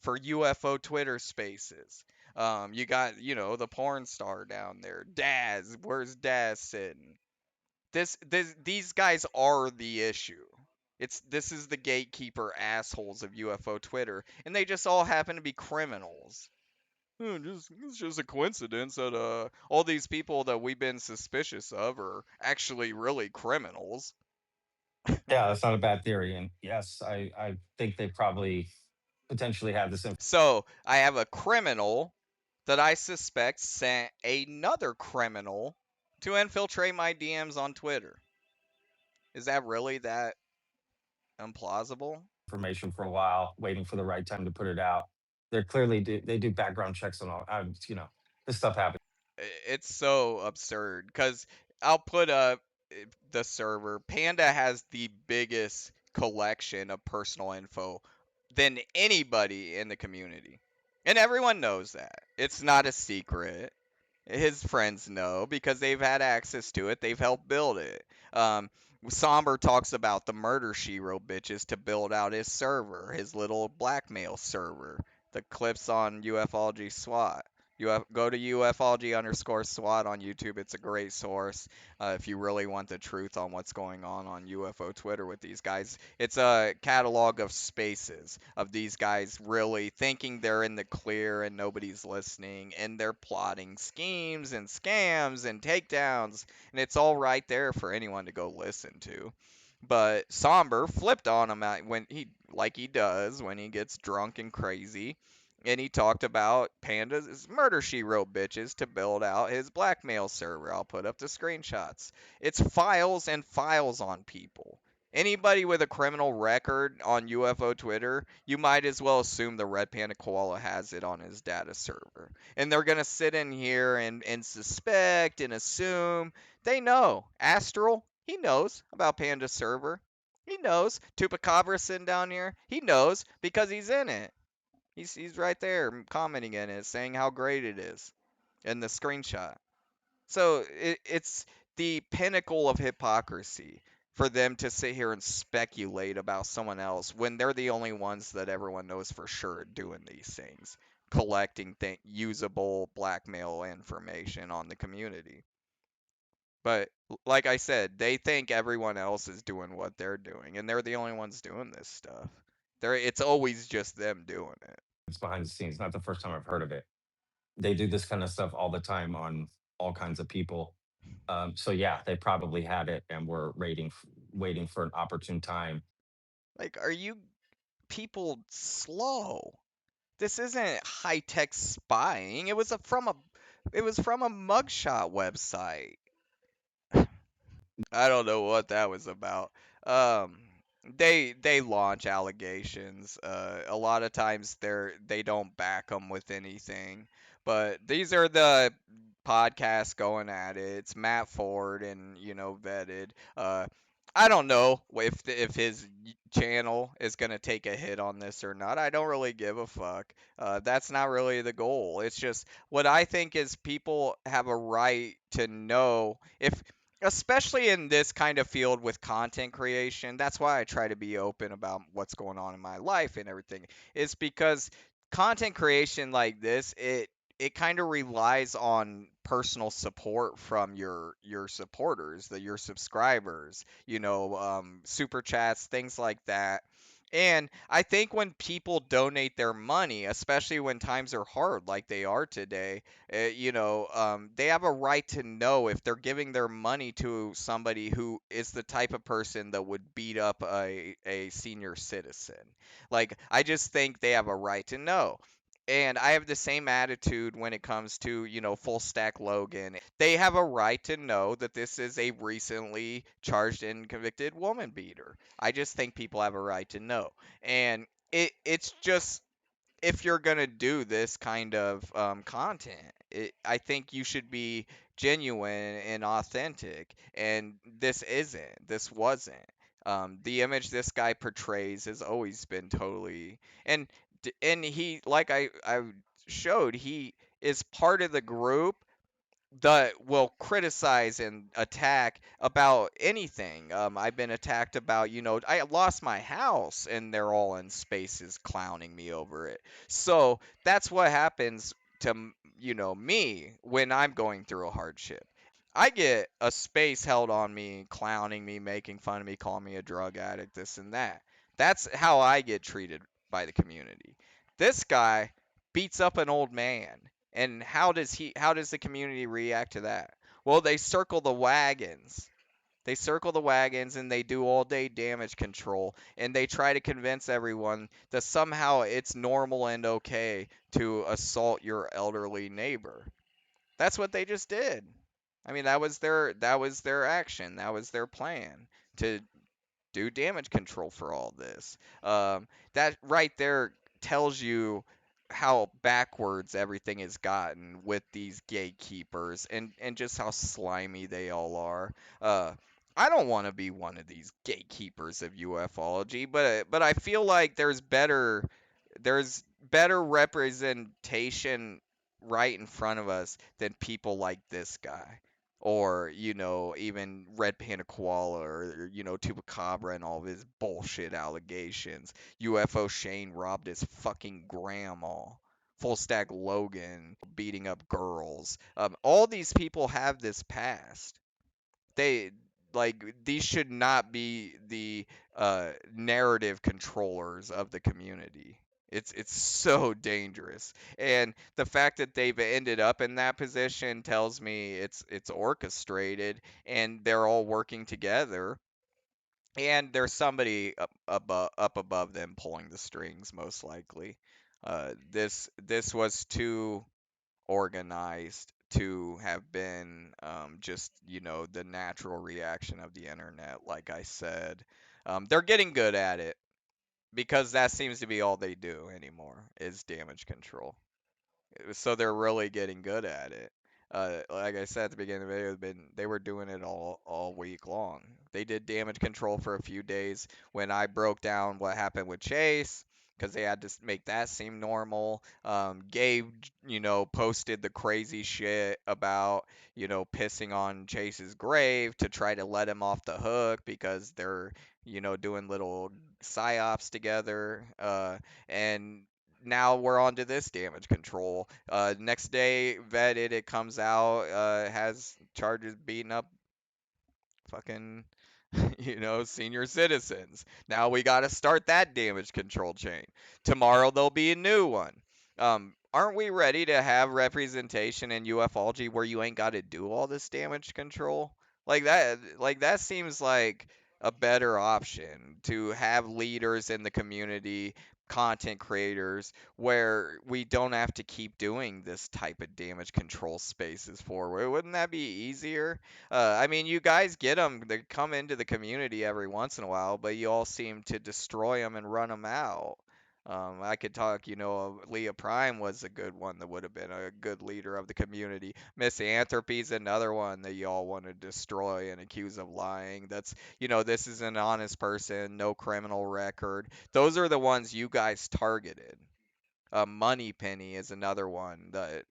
A: for UFO Twitter Spaces. You got the porn star down there, Daz. Where's Daz sitting? These guys are the issue. This is the gatekeeper assholes of UFO Twitter, and they just all happen to be criminals. It's just a coincidence that all these people that we've been suspicious of are actually really criminals.
B: Yeah, that's not a bad theory. And yes, I think they probably potentially have this
A: So I have a criminal that I suspect sent another criminal to infiltrate my DMs on Twitter. Is that really that implausible?
B: information for a while, waiting for the right time to put it out. They're clearly they do background checks on all. This stuff happens.
A: It's so absurd because I'll put up the server. Panda has the biggest collection of personal info than anybody in the community. And everyone knows that. It's not a secret. His friends know because they've had access to it. They've helped build it. Somber talks about the murder she wrote bitches to build out his server, his little blackmail server. The clips on ufology SWAT. Go to ufology_SWAT on YouTube. It's a great source if you really want the truth on what's going on UFO Twitter with these guys. It's a catalog of spaces of these guys really thinking they're in the clear and nobody's listening, and they're plotting schemes and scams and takedowns, and it's all right there for anyone to go listen to. But Somber flipped on him when like he does when he gets drunk and crazy, and he talked about Panda's murder she wrote bitches to build out his blackmail server. I'll put up the screenshots. It's files and files on people. Anybody with a criminal record on UFO Twitter, you might as well assume the Red Panda Koala has it on his data server. And they're going to sit in here and suspect and assume. They know. Astral, he knows about Panda server. He knows. Tupacabra sitting down here, he knows because he's in it. He's right there commenting in it, saying how great it is in the screenshot. So it's the pinnacle of hypocrisy for them to sit here and speculate about someone else when they're the only ones that everyone knows for sure are doing these things, collecting usable blackmail information on the community. But like I said, they think everyone else is doing what they're doing, and they're the only ones doing this stuff. It's always just them doing it.
B: It's behind the scenes. Not the first time I've heard of it. They do this kind of stuff all the time on all kinds of people. So yeah, they probably had it and were waiting for an opportune time.
A: Like, are you people slow? This isn't high-tech spying. It was from a mugshot website. I don't know what that was about. Um, they launch allegations. A lot of times they don't back them with anything. But these are the podcasts going at it. It's Matt Ford and Vetted. I don't know if his channel is gonna take a hit on this or not. I don't really give a fuck. That's not really the goal. It's just what I think is people have a right to know if, especially in this kind of field with content creation. That's why I try to be open about what's going on in my life and everything. It's because content creation like this, it kind of relies on personal support from your supporters, your subscribers, super chats, things like that. And I think when people donate their money, especially when times are hard like they are today, they have a right to know if they're giving their money to somebody who is the type of person that would beat up a senior citizen. Like, I just think they have a right to know. And I have the same attitude when it comes to, Full Stack Logan. They have a right to know that this is a recently charged and convicted woman beater. I just think people have a right to know. And it's just, if you're gonna do this kind of content, I think you should be genuine and authentic. And this isn't. This wasn't. The image this guy portrays has always been totally, and he, like I showed, he is part of the group that will criticize and attack about anything. I've been attacked about, I lost my house, and they're all in spaces clowning me over it. So that's what happens to, me when I'm going through a hardship. I get a space held on me, clowning me, making fun of me, calling me a drug addict, this and that. That's how I get treated by the community. This guy beats up an old man, and how does the community react to that? Well, they circle the wagons. They circle the wagons and they do all day damage control, and they try to convince everyone that somehow it's normal and okay to assault your elderly neighbor. That's what they just did. I mean, that was their action. That was their plan to do damage control for all this. That right there tells you how backwards everything has gotten with these gatekeepers, and just how slimy they all are. Uh, I don't want to be one of these gatekeepers of ufology, but I feel like there's better representation right in front of us than people like this guy, or even Red Panda Koala, or Chupacabra and all of his bullshit allegations. UFO Shane robbed his fucking grandma. Full Stack Logan beating up girls. All these people have this past. They, like, these should not be the narrative controllers of the community. It's so dangerous, and the fact that they've ended up in that position tells me it's orchestrated, and they're all working together, and there's somebody up above them pulling the strings, most likely. This was too organized to have been just, the natural reaction of the internet, like I said. They're getting good at it, because that seems to be all they do anymore is damage control. So they're really getting good at it. Like I said at the beginning of the video, they were doing it all week long. They did damage control for a few days when I broke down what happened with Chase, because they had to make that seem normal. Gabe, posted the crazy shit about, pissing on Chase's grave to try to let him off the hook, because they're, doing little psyops together. And now we're on to this damage control. Next day, vetted, it comes out, has charges beating up fucking, senior citizens. Now we got to start that damage control chain. Tomorrow there'll be a new one. Aren't we ready to have representation in ufology where you ain't got to do all this damage control? Like that seems like a better option, to have leaders in the community, content creators, where we don't have to keep doing this type of damage control spaces for. Wouldn't that be easier? I mean, you guys get them. They come into the community every once in a while, but you all seem to destroy them and run them out. I could talk, Leah Prime was a good one that would have been a good leader of the community. Misanthropy's another one that y'all want to destroy and accuse of lying. That's, this is an honest person, no criminal record. Those are the ones you guys targeted. Money Penny is another one that,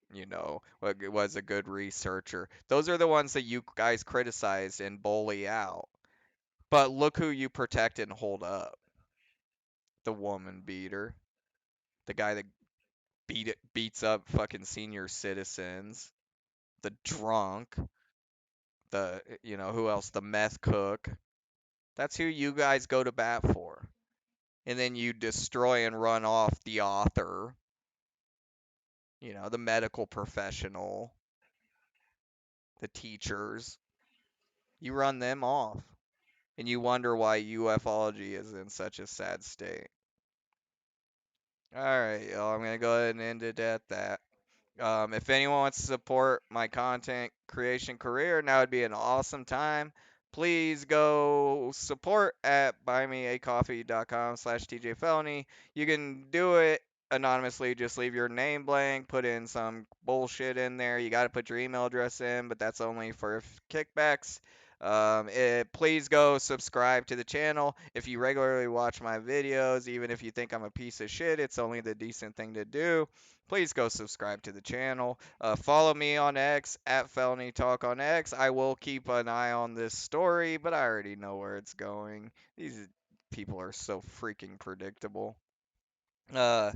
A: was a good researcher. Those are the ones that you guys criticize and bully out. But look who you protect and hold up. The woman beater. The guy that beats up fucking senior citizens. The drunk. The, who else? The meth cook. That's who you guys go to bat for. and then you destroy and run off the author, you know, the medical professional, the teachers. You run them off, and you wonder why ufology is in such a sad state. All right, y'all, I'm going to go ahead and end it at that. If anyone wants to support my content creation career, now would be an awesome time. Please go support at buymeacoffee.com/TJ Felony. You can do it anonymously. Just leave your name blank, put in some bullshit in there. You got to put your email address in, but that's only for kickbacks. Please go subscribe to the channel. If you regularly watch my videos, even if you think I'm a piece of shit, it's only the decent thing to do. Please go subscribe to the channel. Follow me on X at Felony Talk on X. I will keep an eye on this story, but I already know where it's going. These people are so freaking predictable. Uh,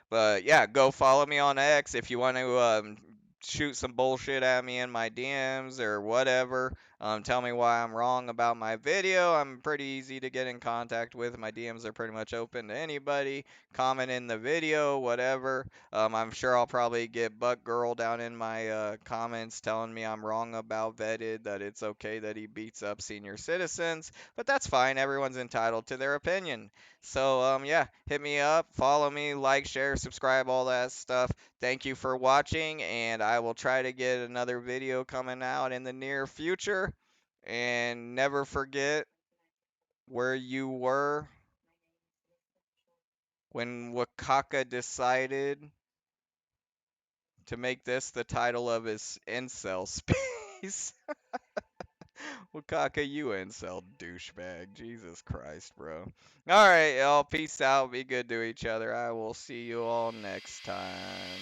A: but yeah, go follow me on X if you want to shoot some bullshit at me in my DMs or whatever. Tell me why I'm wrong about my video. I'm pretty easy to get in contact with. My DMs are pretty much open to anybody. Comment in the video, whatever. I'm sure I'll probably get Buck Girl down in my comments telling me I'm wrong about Vetted, that it's okay that he beats up senior citizens. But that's fine. Everyone's entitled to their opinion. So, yeah, hit me up, follow me, like, share, subscribe, all that stuff. Thank you for watching, and I will try to get another video coming out in the near future. And never forget where you were when Wakaka decided to make this the title of his incel space. Wakaka, you incel douchebag. Jesus Christ, bro. Alright, y'all. Peace out. Be good to each other. I will see you all next time.